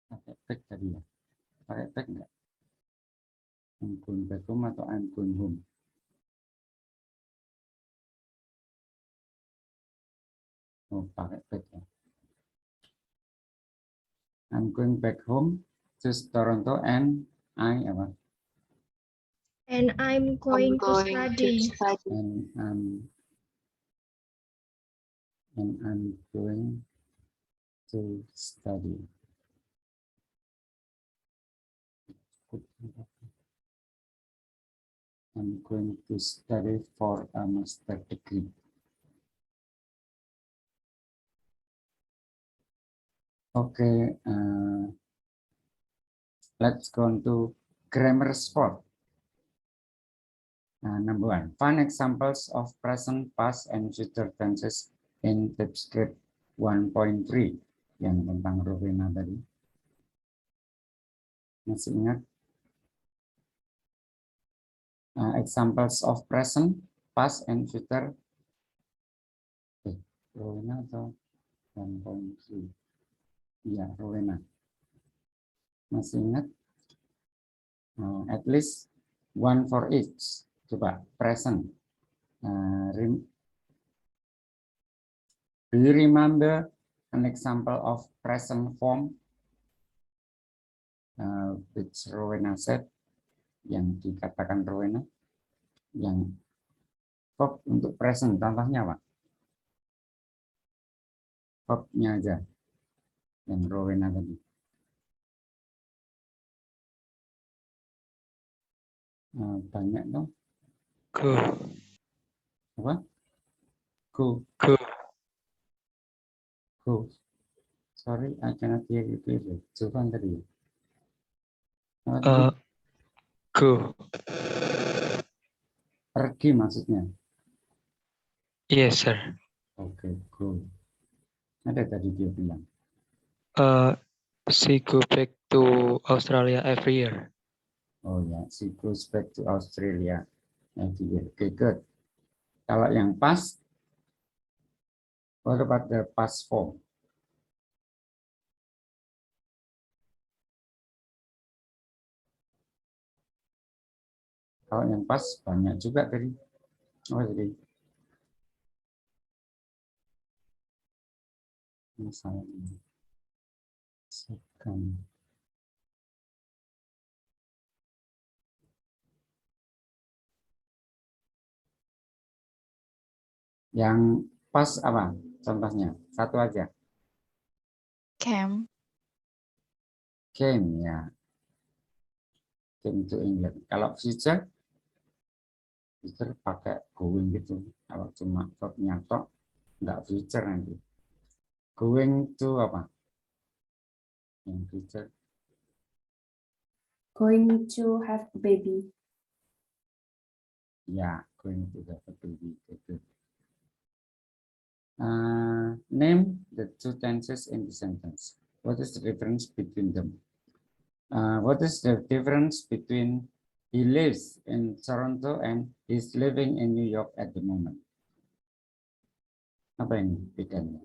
Speaker 1: Pakai back tadi ya? Pakai back enggak? I'm going back home atau I'm going home? Oh, pakai back ya. I'm going back home to Toronto and I apa?
Speaker 9: And I'm going to study.
Speaker 1: And I'm going to study. I'm going to study for a master degree. Okay, let's go on to grammar sport. Number 1, find examples of present, past, and future tenses in TypeScript 1.3 yang tentang Rowena tadi. Masih ingat? Examples of present, past, and future. Rowena atau 1.3? Iya, Rowena. Masih ingat? At least one for each. Coba, present. Do you remember an example of present form? Which Rowena said, yang dikatakan Rowena, yang verb untuk present, contohnya apa? verbnya aja yang Rowena tadi. Banyak dong.
Speaker 13: Go.
Speaker 1: Apa? Go.
Speaker 13: Go.
Speaker 1: Go. Sorry, I cannot hear you clearly. Coba tadi.
Speaker 13: Go.
Speaker 1: Pergi maksudnya.
Speaker 13: Yes, sir.
Speaker 1: Oke, go. Ada tadi dia bilang.
Speaker 13: She go back to Australia every year.
Speaker 1: Oh ya, she goes back to Australia every year. Okay, good. Kalau yang past, what about the past form? Kalau yang past banyak juga tadi. Oh jadi. Misalnya. Second. Yang pas apa? Contohnya, satu aja.
Speaker 14: Came.
Speaker 1: Came ya. Came to England. Kalau future pakai going gitu. Kalau cuma verbnya tok, nggak future nanti. Going to apa? Yang future.
Speaker 18: Going to have a baby.
Speaker 1: Ya, going to have a baby. Good. Name the two tenses in the sentence. What is the difference between them? What is the difference between he lives in Toronto and he's living in New York at the moment? Apa ini bedanya?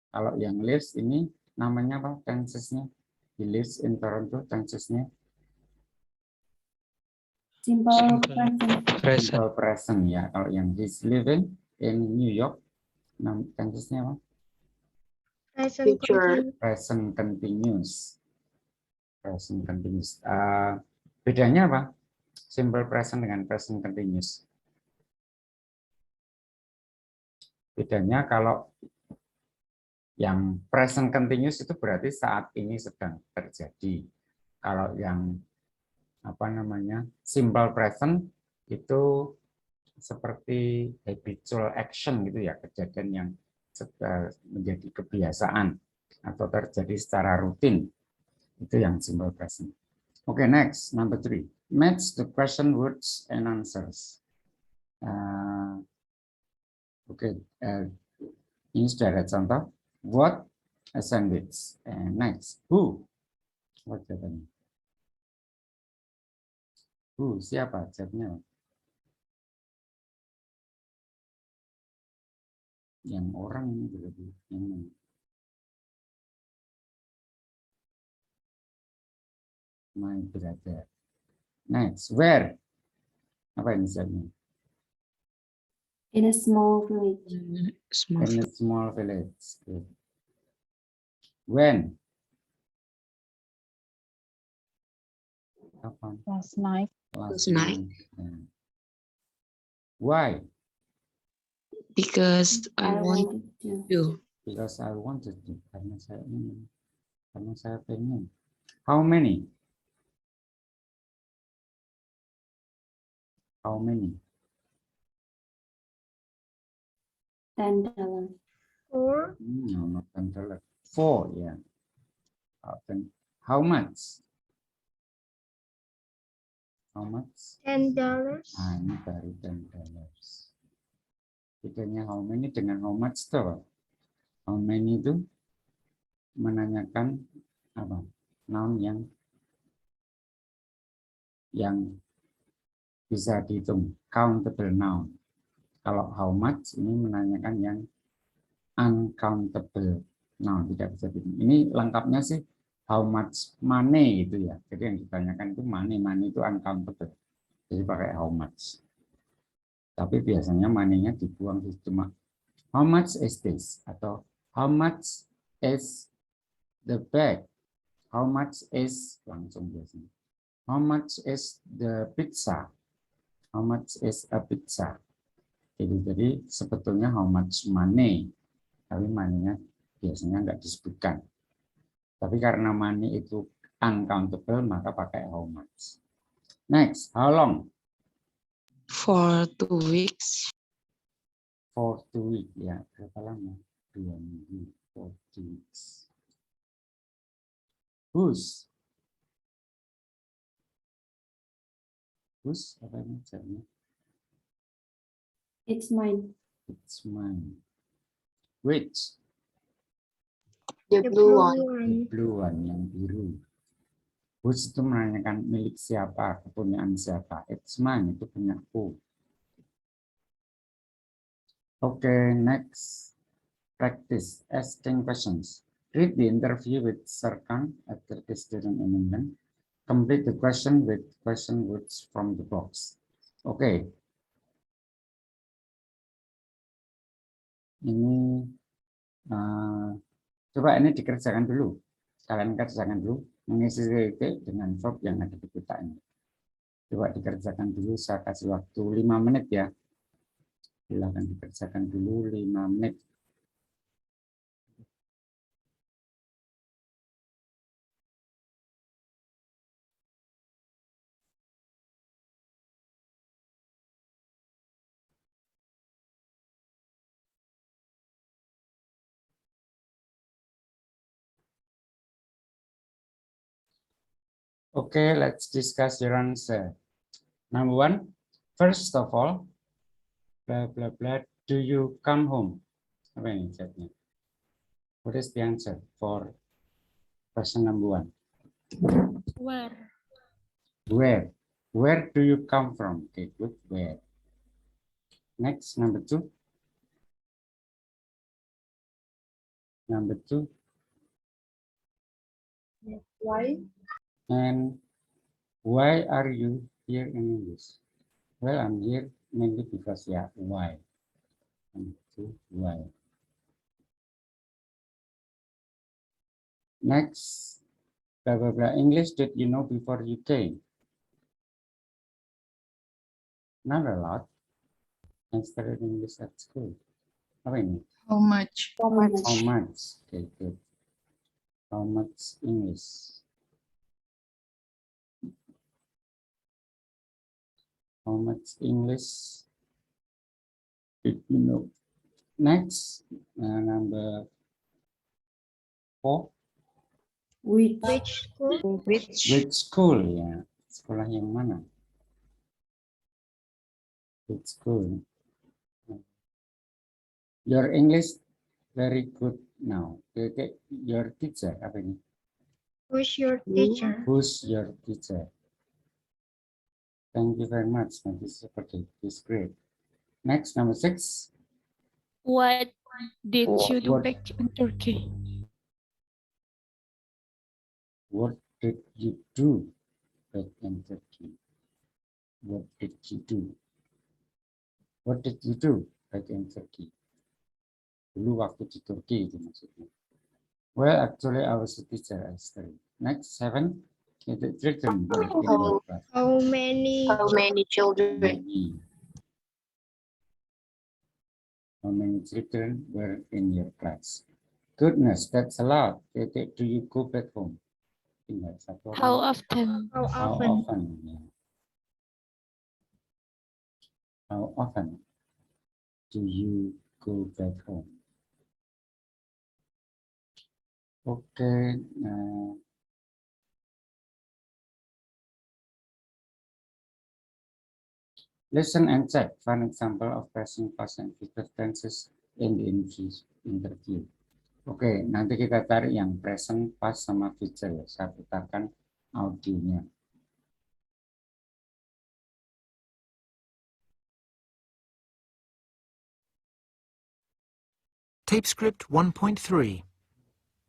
Speaker 1: Kalau yang lives ini namanya apa tensesnya? He lives in Toronto, tensesnya?
Speaker 18: Simple present.
Speaker 1: Simple present ya. Kalau yang he's living in New York, tensesnya apa? Present continuous. Present continuous. Bedanya apa? Simple present dengan present continuous. Bedanya kalau yang present continuous itu berarti saat ini sedang terjadi. Kalau yang apa namanya simple present itu seperti habitual action gitu ya, kejadian yang menjadi kebiasaan atau terjadi secara rutin. Itu yang simple present. Okay, next, number 3. Match the question words and answers. Ini sudah ada contoh. What? A sandwich. And next, who? What jawabannya? Who? Siapa? Jawabnya. Yang orang ini berarti. Yang my brother. Next, where? Apa ini jawabnya?
Speaker 18: In a small village.
Speaker 1: In a small village. Good. When? Kapan?
Speaker 14: Last night.
Speaker 1: Last night. Why?
Speaker 10: Because I wanted to.
Speaker 1: Because I wanted to. Karena saya ingin. Karena saya pengen. How many? How many?
Speaker 18: $10.
Speaker 9: 4.
Speaker 1: No, not $10. 4, yeah. How much? How much?
Speaker 9: $10.
Speaker 1: Ini baru $10. Bedanya how many dengan how much tuh? How many itu menanyakan apa? Noun yang bisa dihitung, countable noun. Kalau how much ini menanyakan yang uncountable noun, tidak bisa dihitung. Ini lengkapnya sih how much money gitu ya. Jadi yang ditanyakan itu money itu uncountable. Jadi pakai how much. Tapi biasanya money-nya dibuang cuma how much is this atau how much is the bag, how much is langsung biasanya. How much is the pizza? How much is a pizza? Jadi sebetulnya how much money Tapi money-nya biasanya nggak disebutkan. Tapi karena money itu uncountable, maka pakai how much. Next, how long?
Speaker 10: For 2 weeks.
Speaker 1: For 2 weeks, ya. Berapa lama? 2 minggu. For 2 weeks. Whose? Whose? Apa ini caranya?
Speaker 18: It's mine.
Speaker 1: It's mine. Which?
Speaker 12: The blue one.
Speaker 1: The blue one, yang biru. Whose itu menanyakan milik siapa, kepunyaan siapa. It's mine, itu punyaku. Okay, next. Practice asking questions. Read the interview with Sir Kang at the student in England. Complete the question with question words from the box. Okay. Ini coba ini dikerjakan dulu. Kalian kerjakan dulu mengisi titik dengan verb yang ada di peta ini. Coba dikerjakan dulu, saya kasih waktu 5 menit ya. Silakan dikerjakan dulu 5 menit. Okay, let's discuss your answer. Number 1, first of all, blah blah blah. Do you come home? Apa ini chatnya? What is the answer for question number 1?
Speaker 9: Where?
Speaker 1: Where? Where do you come from? Okay, good. Where? Next, number 2. Number 2.
Speaker 2: Why?
Speaker 1: And why are you here in English? Well, I'm here mainly because, yeah, why? Number 2, why? Next, blah, blah, blah. English did you know before you came? Not a lot. I studied English at school. Apa ini?
Speaker 5: How much?
Speaker 1: How much? Okay, good. How much English? How much English did you know? Next, number 4.
Speaker 18: Which
Speaker 2: school?
Speaker 1: Which school? Ya, sekolah yang mana? Which school? Your English very good now. Okay, your teacher apa ini?
Speaker 9: Who's your teacher?
Speaker 1: Who's your teacher? Thank you very much. This is great. Next, number 6.
Speaker 9: What did you do
Speaker 1: What-
Speaker 9: back in Turkey?
Speaker 1: What did you do back in Turkey? What did you do? What did you do back in Turkey? Dulu waktu di Turki itu maksudnya. Well, actually I was a teacher. I studied. Next, 7. Children.
Speaker 2: How many
Speaker 12: children?
Speaker 1: How many children were in your class? Goodness, that's a lot. Do you go back home? Tinggal satu orang.
Speaker 9: How often?
Speaker 2: How
Speaker 1: How
Speaker 2: often?
Speaker 1: often? Yeah. How often do you go back home? Okay. Listen and check. One example of present past and future tenses in the interview. Oke, nanti kita cari yang present, past, sama future ya. Saya putarkan audionya.
Speaker 7: Tape script 1.3.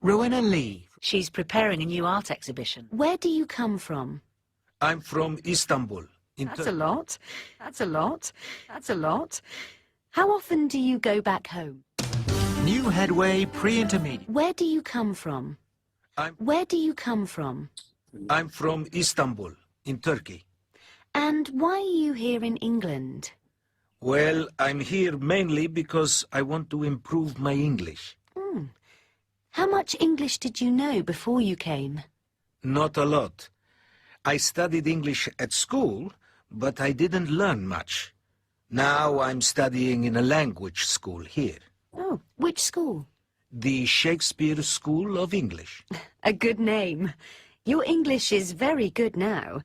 Speaker 7: Rowena Lee.
Speaker 19: She's preparing a new art exhibition.
Speaker 11: Where do you come from?
Speaker 17: I'm from Istanbul.
Speaker 11: That's a lot. That's a lot. That's a lot. How often do you go back home?
Speaker 7: New headway pre-intermediate.
Speaker 11: Where do you come from? Where do you come from?
Speaker 17: I'm from Istanbul, in Turkey.
Speaker 11: And why are you here in England?
Speaker 17: Well, I'm here mainly because I want to improve my English.
Speaker 11: How much English did you know before you came?
Speaker 17: Not a lot. I studied English at school, but I didn't learn much. Now I'm studying in a language school here.
Speaker 11: Oh, which school?
Speaker 17: The Shakespeare School of English.
Speaker 11: A good name. Your English is very good now.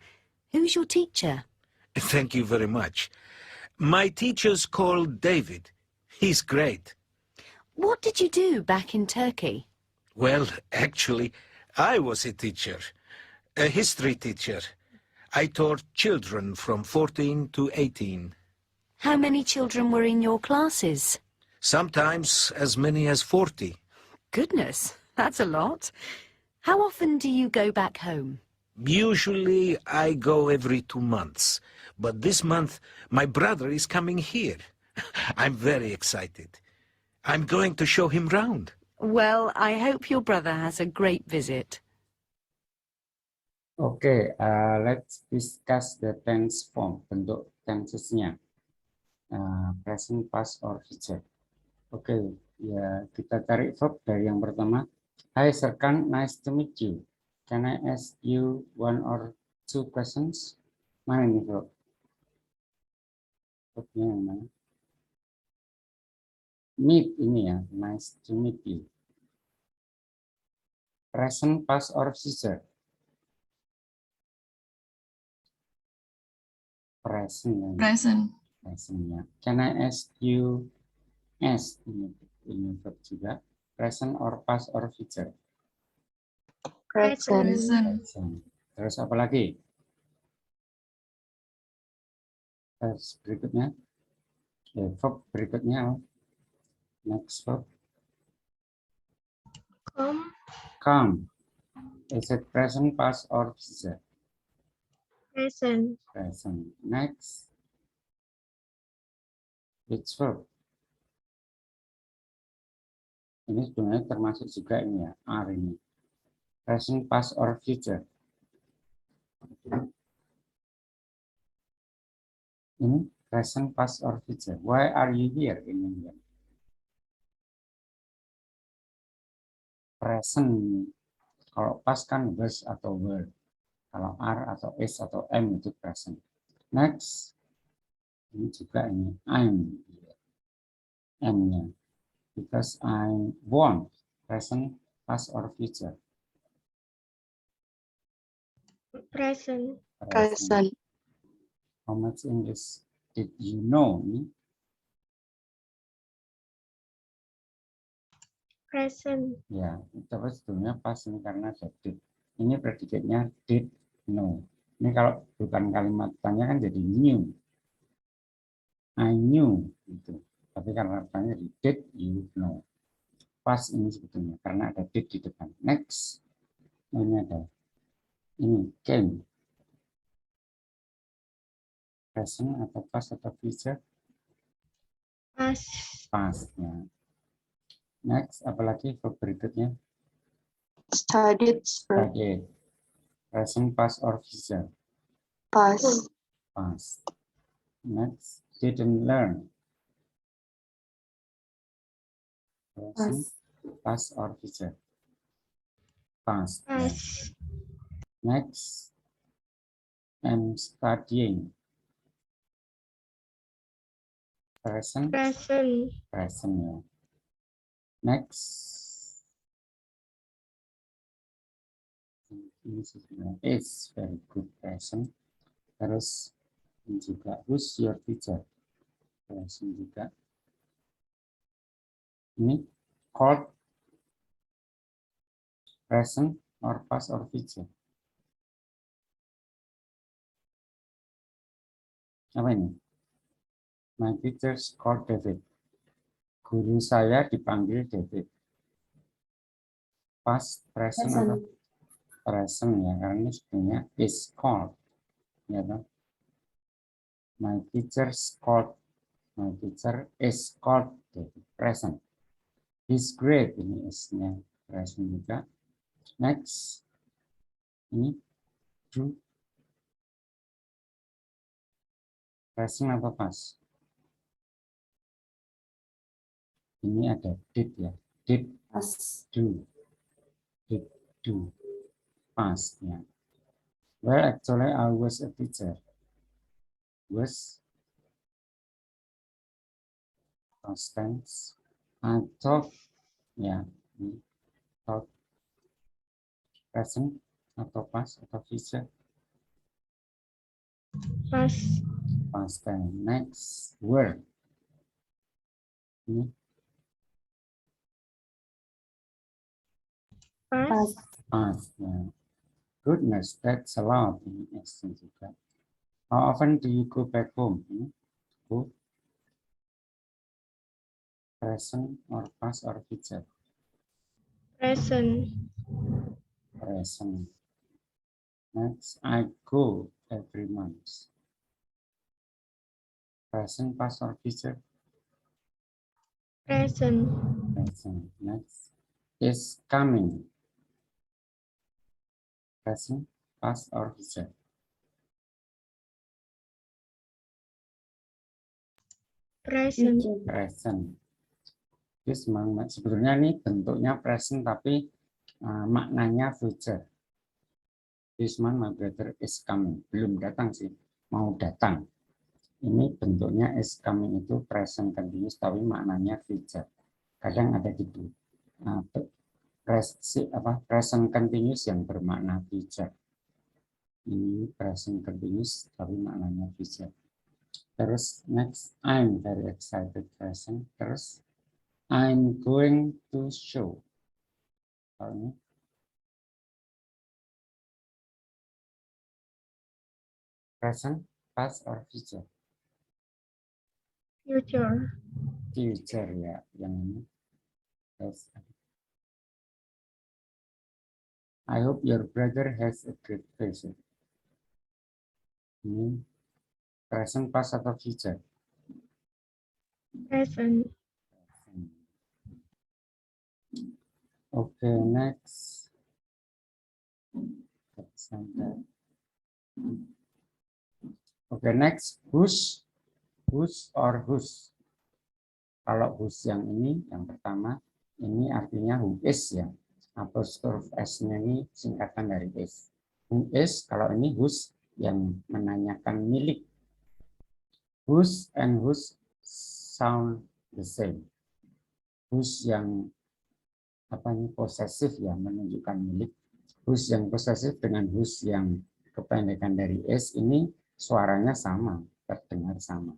Speaker 11: Who's your teacher?
Speaker 17: Thank you very much. My teacher's called David. He's great.
Speaker 11: What did you do back in Turkey?
Speaker 17: Well, actually, I was a teacher, a history teacher. I taught children from 14 to 18.
Speaker 11: How many children were in your classes?
Speaker 17: Sometimes as many as 40.
Speaker 11: Goodness, that's a lot. How often do you go back home?
Speaker 17: Usually I go every 2 months, but this month my brother is coming here. I'm very excited. I'm going to show him round.
Speaker 11: Well, I hope your brother has a great visit.
Speaker 1: Okay, let's discuss the tense form, bentuk tensesnya, present, past, or future. Oke, ya kita cari verb dari yang pertama. Hi Serkan, nice to meet you. Can I ask you 1 or 2 questions? Mana nih verb? Verbnya yang mana? Meet ini ya, nice to meet you. Present, past, or future? Present.
Speaker 5: Present.
Speaker 1: Present ya. Can I ask you? Ask ini verb juga. Present or past or future?
Speaker 12: Present.
Speaker 1: Present. Terus apa lagi? Terus berikutnya. Verb berikutnya. Next verb.
Speaker 9: Come.
Speaker 1: Come. Is it present, past, or future?
Speaker 9: Present.
Speaker 1: Present. Next. Which verb? Ini sebenarnya termasuk juga ini ya, are ini. Present, past, or future? Ini present, past, or future? Why are you here in India? Present. Kalau past kan was atau were. Kalau are atau is atau am itu present. Next. Ini juga ini I'm. Am-nya. Because I want. Present, past, or future?
Speaker 9: Present.
Speaker 12: Present.
Speaker 1: How much English did you know?
Speaker 9: Present.
Speaker 1: Ya, tapi sebetulnya pas ini karena ada did. Ini predikatnya did know. Ini kalau bukan kalimat tanya kan jadi knew. I knew gitu. Tapi karena tanya did you know. Pas ini sebetulnya karena ada did di depan. Next. Ini ada ini came. Present atau past atau future?
Speaker 9: Past.
Speaker 1: Past ya. Next, apalagi verb berikutnya?
Speaker 12: Studied.
Speaker 1: Studied. Present, past, or future?
Speaker 12: Past.
Speaker 1: Past. Next, didn't learn. Present, past, or future? Past.
Speaker 9: Past.
Speaker 1: Next, am studying. Present.
Speaker 9: Present.
Speaker 1: Present ya. Next. Ini sebenarnya is very good present. Terus ini juga who's your teacher? Present juga. Ini called present or past or future? Apa ini? My teacher's called David. Guru saya dipanggil David. Past, present, atau present ya, karena ini sebenarnya is called. Ya, kan? My teacher's called. My teacher is called David. Present. He's great. Ini is-nya present juga. Next. Ini do. Present atau past? Ini ada did ya. Did do. Did do. Past ya. Well, actually I was a teacher. Was past tense. I taught ya. Taught present atau past atau future.
Speaker 9: Past.
Speaker 1: Past tense. Next word. Ini
Speaker 9: Past.
Speaker 1: past ya. Goodness, that's a lot in action juga. How often do you go back home? Go. Present or past or future?
Speaker 9: Present.
Speaker 1: Present. Next, I go every month. Present, past or future?
Speaker 9: Present.
Speaker 1: Present. Next, is coming. Present, past or future?
Speaker 9: Present.
Speaker 1: Present. Sebetulnya ini bentuknya present tapi maknanya future. This man, my brother is coming. Belum datang sih, mau datang. Ini bentuknya is coming itu present continuous tapi maknanya future. Kadang ada gitu. Present continuous yang bermakna future. Ini present continuous tapi maknanya future. Terus next, I'm very excited present. Terus I'm going to show. Ini present, past, or future?
Speaker 9: Future.
Speaker 1: Future ya, yang ini. I hope your brother has a great future. Ini present, past, atau future?
Speaker 9: Present.
Speaker 1: Okay, next. Okay, next. Whose or whose? Kalau whose yang ini, yang pertama, ini artinya who is ya. Apostrophe S-nya ini singkatan dari is. Who is, kalau ini whose yang menanyakan milik. Whose and whose sound the same. Whose yang posesif ya, menunjukkan milik. Whose yang posesif dengan whose yang kependekan dari is ini suaranya sama, terdengar sama.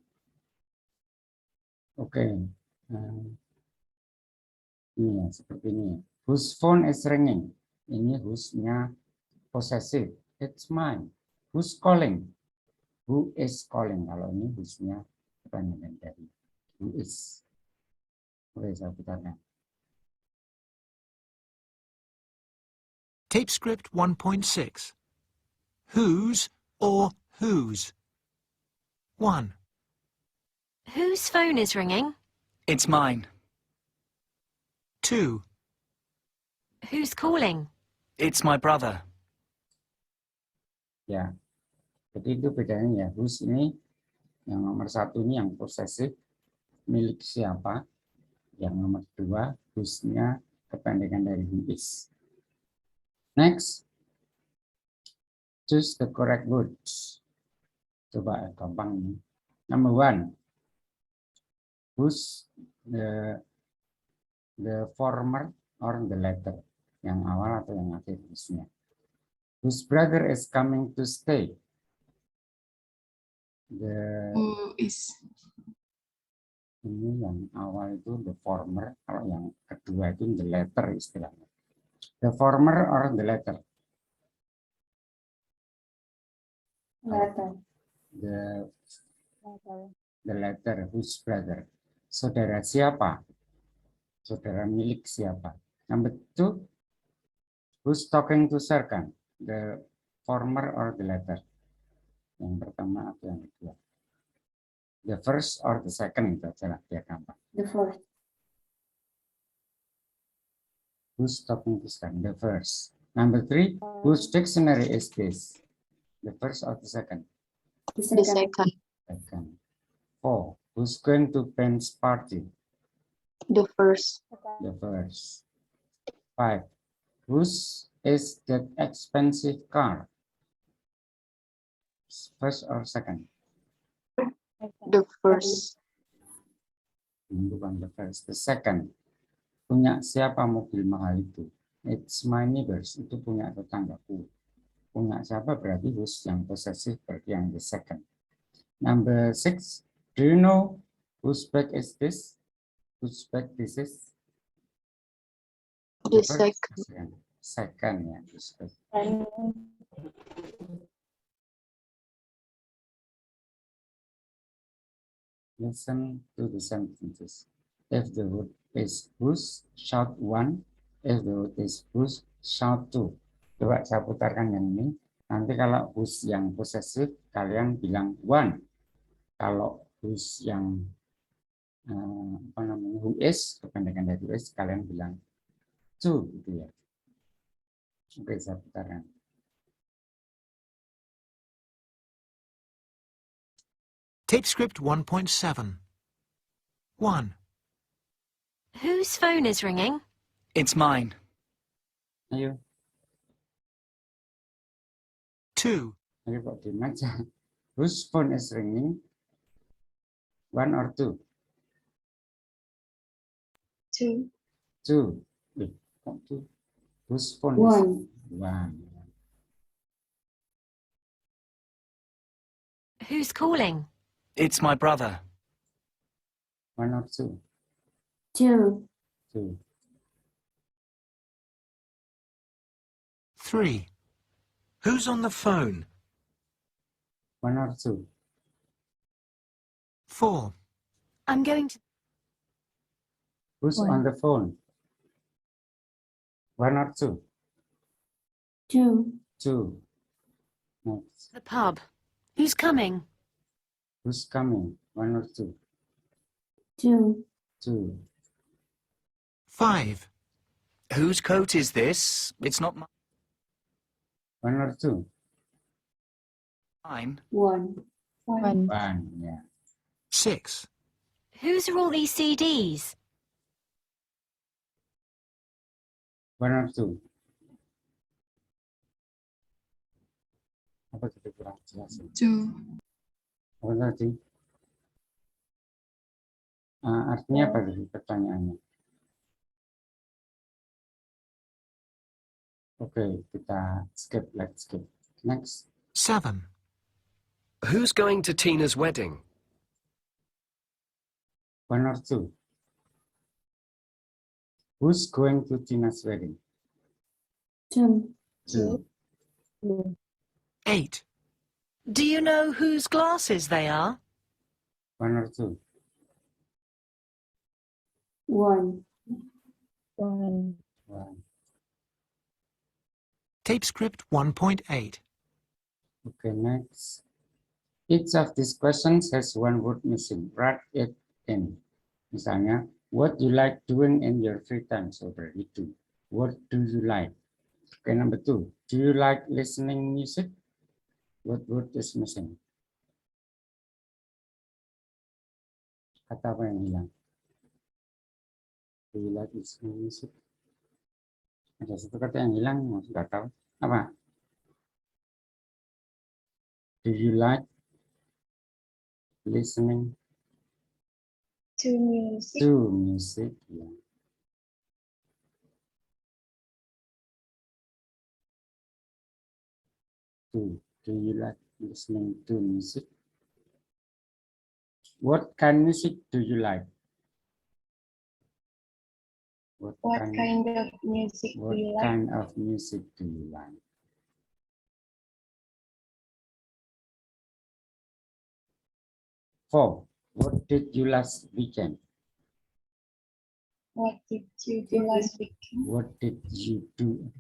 Speaker 1: Oke. Ini ya, seperti ini ya. Whose phone is ringing? Ini whose-nya posesif. It's mine. Who's calling? Who is calling? Kalau ini whose-nya kependekan dari who is. Oke, saya putarkan.
Speaker 7: Tape script 1.6. Whose or whose? 1.
Speaker 20: Whose phone is ringing?
Speaker 16: It's mine.
Speaker 7: 2.
Speaker 20: Who's calling?
Speaker 16: It's my brother.
Speaker 1: Ya, jadi itu bedanya ya. Whose ini yang nomor 1 ini yang posesif, milik siapa. Yang nomor 2, whose-nya kependekan dari who is. Next, choose the correct words. Coba gampang ini. Number 1, whose the former or the latter, yang awal atau yang akhir whose-nya. Whose brother is coming to stay?
Speaker 5: Who is?
Speaker 1: Ini yang awal itu the former, kalau yang kedua itu the latter istilahnya. The former or the latter?
Speaker 18: Latter.
Speaker 1: The latter, whose brother? Saudara siapa? Saudara milik siapa? Number 2, who's talking to Serkan? The former or the latter? Yang pertama atau yang kedua? The first or the second? Itu aja lah, biar gampang.
Speaker 18: The first.
Speaker 1: Who's talking to Serkan? The first. Number 3, whose dictionary is this? The first or the second?
Speaker 12: The second.
Speaker 1: Second. 4, who's going to Ben's party?
Speaker 12: The first.
Speaker 1: The first. 5. Whose is that expensive car? First or second?
Speaker 12: The first.
Speaker 1: Bukan the first, the second. Punya siapa mobil mahal itu? It's my neighbors. Itu punya tetanggaku. Punya siapa berarti whose yang possessive berarti yang the second. Number 6. Do you know whose bag is this? Whose bag this is?
Speaker 12: The second.
Speaker 1: Second ya. Whose bag. Listen to the sentences. If the word is whose, shout 1. If the word is whose, shout 2. Coba saya putarkan yang ini. Nanti kalau whose yang possessive, kalian bilang 1. Kalau whose yang who is, kependekan dari who is, kalian bilang 2 gitu ya. Oke, saya putarkan.
Speaker 7: Tape script 1.7. 1.
Speaker 20: Whose phone is ringing?
Speaker 16: It's mine.
Speaker 1: Ayo.
Speaker 7: 2.
Speaker 1: Ayo Pak Dim aja. Whose phone is ringing? 1 or 2?
Speaker 2: 2.
Speaker 1: 2. Kok 2? Whose phone is 1?
Speaker 20: Who's calling?
Speaker 16: It's my brother.
Speaker 1: 1 or 2?
Speaker 18: 2.
Speaker 1: 2.
Speaker 7: 3.
Speaker 17: Who's on the phone?
Speaker 1: 1 or 2?
Speaker 7: 4.
Speaker 20: I'm going to...
Speaker 1: Who's on the phone? 1 or 2?
Speaker 18: 2.
Speaker 1: 2. Next.
Speaker 20: the pub. Who's coming?
Speaker 1: Who's coming? 1 or 2?
Speaker 18: 2.
Speaker 1: 2.
Speaker 7: 5.
Speaker 16: Whose coat is this? It's not
Speaker 1: 1 or 2?
Speaker 16: mine.
Speaker 18: 1.
Speaker 1: 1, yeah.
Speaker 7: 6.
Speaker 20: Whose are all these CDs?
Speaker 1: 1 or 2? Apa tadi kurang jelas?
Speaker 5: 2.
Speaker 1: Apa tadi? Artinya apa tadi pertanyaannya? Oke, kita skip, let's skip. Next.
Speaker 7: 7.
Speaker 8: Who's going to Tina's wedding?
Speaker 1: 1 or 2? Who's going to Tina's wedding?
Speaker 18: 2.
Speaker 1: 2.
Speaker 7: 8.
Speaker 19: Do you know whose glasses they are?
Speaker 1: 1 or 2?
Speaker 18: 1.
Speaker 1: 1.
Speaker 7: Tape script 1.8.
Speaker 1: Okay, next. Each of these questions has one word missing. Write it in. Misalnya, what you like doing in your free time? So already do. What do you like? Okay, number 2. Do you like listening music? What word is missing? Kata apa yang hilang? Do you like listening music? Ada satu kata yang hilang, nggak tahu. Apa? Do you like listening
Speaker 2: To music.
Speaker 1: to music? Yeah. Do you like listening to music? What kind of music do you like? What
Speaker 2: kind of music do
Speaker 1: What
Speaker 2: you like?
Speaker 1: kind of music do you like? Four. What did you last weekend?
Speaker 2: What did you do last weekend?
Speaker 1: What did you do?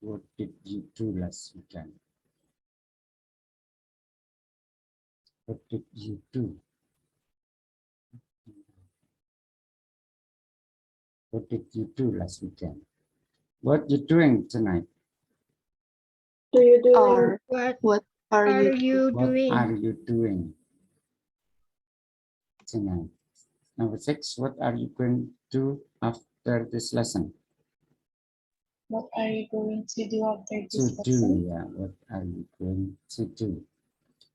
Speaker 1: What did you do last weekend? What did you do? What did you do last weekend? What you doing tonight?
Speaker 18: Do you do
Speaker 12: What are you
Speaker 1: What are you doing tonight? Number 6, what are you going to do after this lesson?
Speaker 2: What are you going to do after
Speaker 1: To
Speaker 2: this
Speaker 1: do,
Speaker 2: lesson?
Speaker 1: yeah, what are you going to do?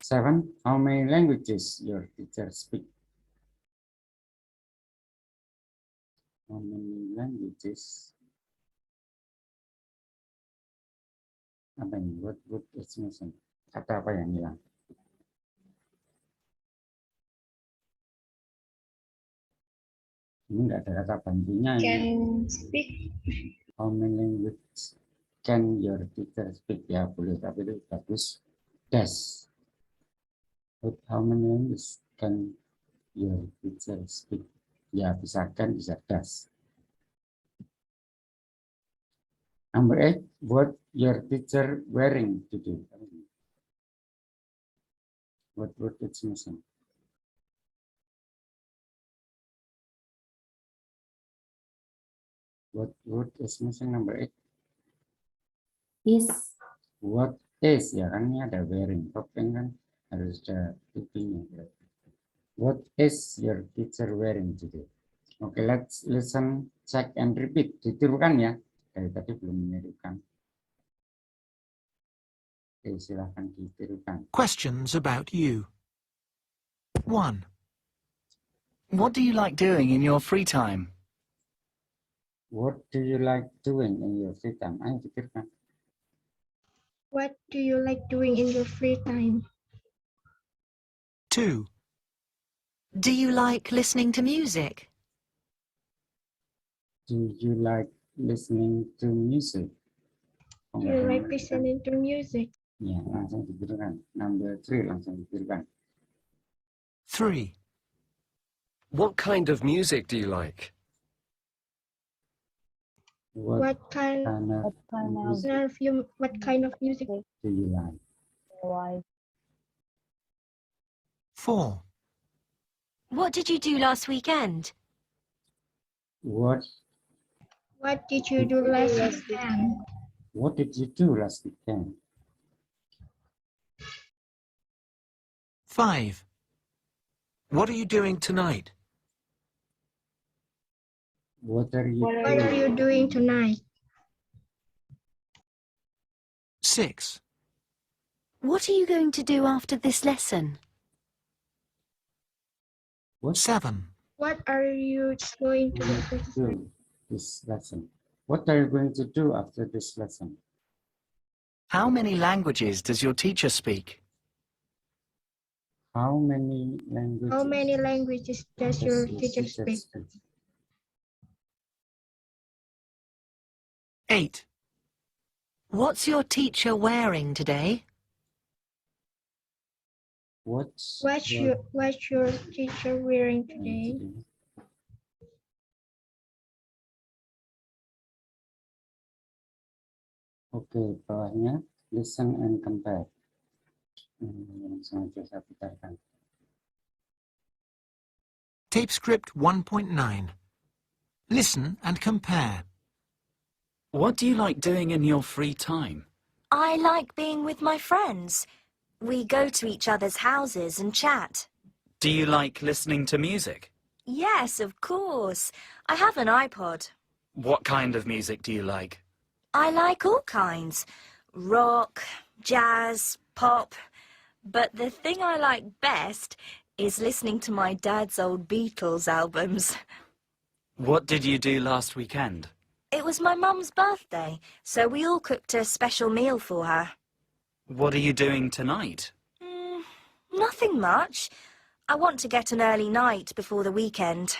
Speaker 1: 7, how many languages your teacher speak? How many languages? Apa ini? What is missing? Kata apa yang hilang? Ini nggak ada kata bantunya.
Speaker 2: Can speak.
Speaker 1: How many languages can your teacher speak? Ya boleh, tapi itu bagus. Does. But how many languages can your teacher speak? Ya bisa can, bisa does. Number 8, what your teacher wearing today? What it's missing? What is missing? Number 8.
Speaker 18: Is.
Speaker 1: What is, ya kan ini ada wearing, topeng kan harus ada tupinya. What is your teacher wearing today? Okay, let's listen, check and repeat. Ditirukan ya. Dari tadi belum menirukan. Oke, silahkan ditirukan.
Speaker 7: Questions about you. 1.
Speaker 16: What do you like doing in your free time?
Speaker 1: What do you like doing in your free time? Ayo pikirkan.
Speaker 9: What do you like doing in your free time?
Speaker 7: 2.
Speaker 19: Do you like listening to music?
Speaker 1: Do you like listening to music?
Speaker 9: Do you like listening to music?
Speaker 1: Ya, langsung dipikirkan. Number 3 langsung dipikirkan.
Speaker 8: 3. What kind of music do you like?
Speaker 9: What kind of music
Speaker 1: do you like?
Speaker 7: 4.
Speaker 20: What did you do last weekend?
Speaker 1: What
Speaker 9: did you do last weekend?
Speaker 1: What did you do last weekend?
Speaker 7: 5. What are you doing tonight?
Speaker 1: What are
Speaker 9: you doing tonight?
Speaker 7: 6.
Speaker 20: What are you going to do after this lesson?
Speaker 7: 7.
Speaker 9: What are you going to
Speaker 1: do this lesson? What are you going to do after this lesson?
Speaker 16: How many languages does your teacher speak?
Speaker 1: How many languages
Speaker 9: does your teacher speak?
Speaker 7: 8.
Speaker 19: What's your teacher wearing today?
Speaker 1: What's
Speaker 9: your teacher wearing today?
Speaker 1: Oke, bawahnya listen and compare. Langsung aja saya putarkan.
Speaker 7: Tape script 1.9. Listen and compare.
Speaker 16: What do you like doing in your free time?
Speaker 11: I like being with my friends. We go to each other's houses and chat.
Speaker 16: Do you like listening to music?
Speaker 11: Yes, of course. I have an iPod.
Speaker 16: What kind of music do you like?
Speaker 11: I like all kinds. Rock, jazz, pop. But the thing I like best is listening to my dad's old Beatles albums.
Speaker 16: What did you do last weekend?
Speaker 11: It was my mum's birthday, so we all cooked a special meal for her.
Speaker 16: What are you doing tonight?
Speaker 11: Nothing much. I want to get an early night before the weekend.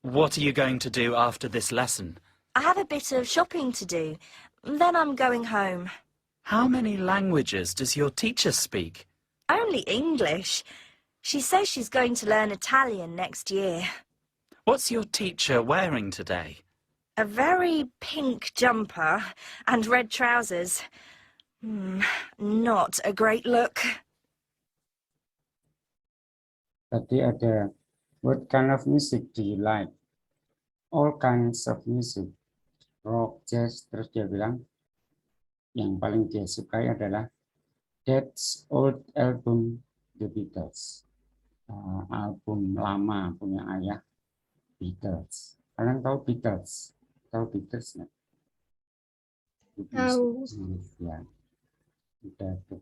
Speaker 16: What are you going to do after this lesson?
Speaker 11: I have a bit of shopping to do. Then I'm going home.
Speaker 16: How many languages does your teacher speak?
Speaker 11: Only English. She says she's going to learn Italian next year.
Speaker 16: What's your teacher wearing today?
Speaker 11: A very pink jumper and red trousers. Not a great look.
Speaker 1: Tadi ada, what kind of music do you like? All kinds of music. Rock, jazz, terus dia bilang, yang paling dia sukai adalah Dad's old album, The Beatles. Album lama punya ayah, Beatles. Kalian tahu Beatles? Tahu Beatles nggak?
Speaker 9: Tahu.
Speaker 1: Ya. Udah tuh.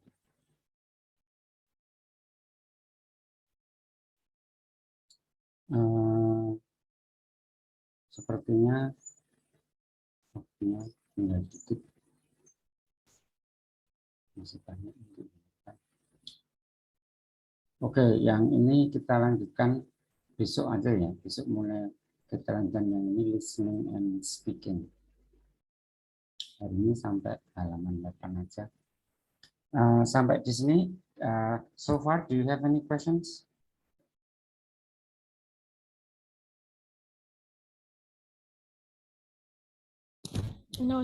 Speaker 1: Sepertinya waktunya tinggal dikit. Masih banyak untuk kita. Oke, yang ini kita lanjutkan besok aja ya. Besok mulai kita lanjutkan yang ini listening and speaking. Hari ini sampai halaman 8 aja. Sampai di sini. So far, do you have any questions?
Speaker 9: No,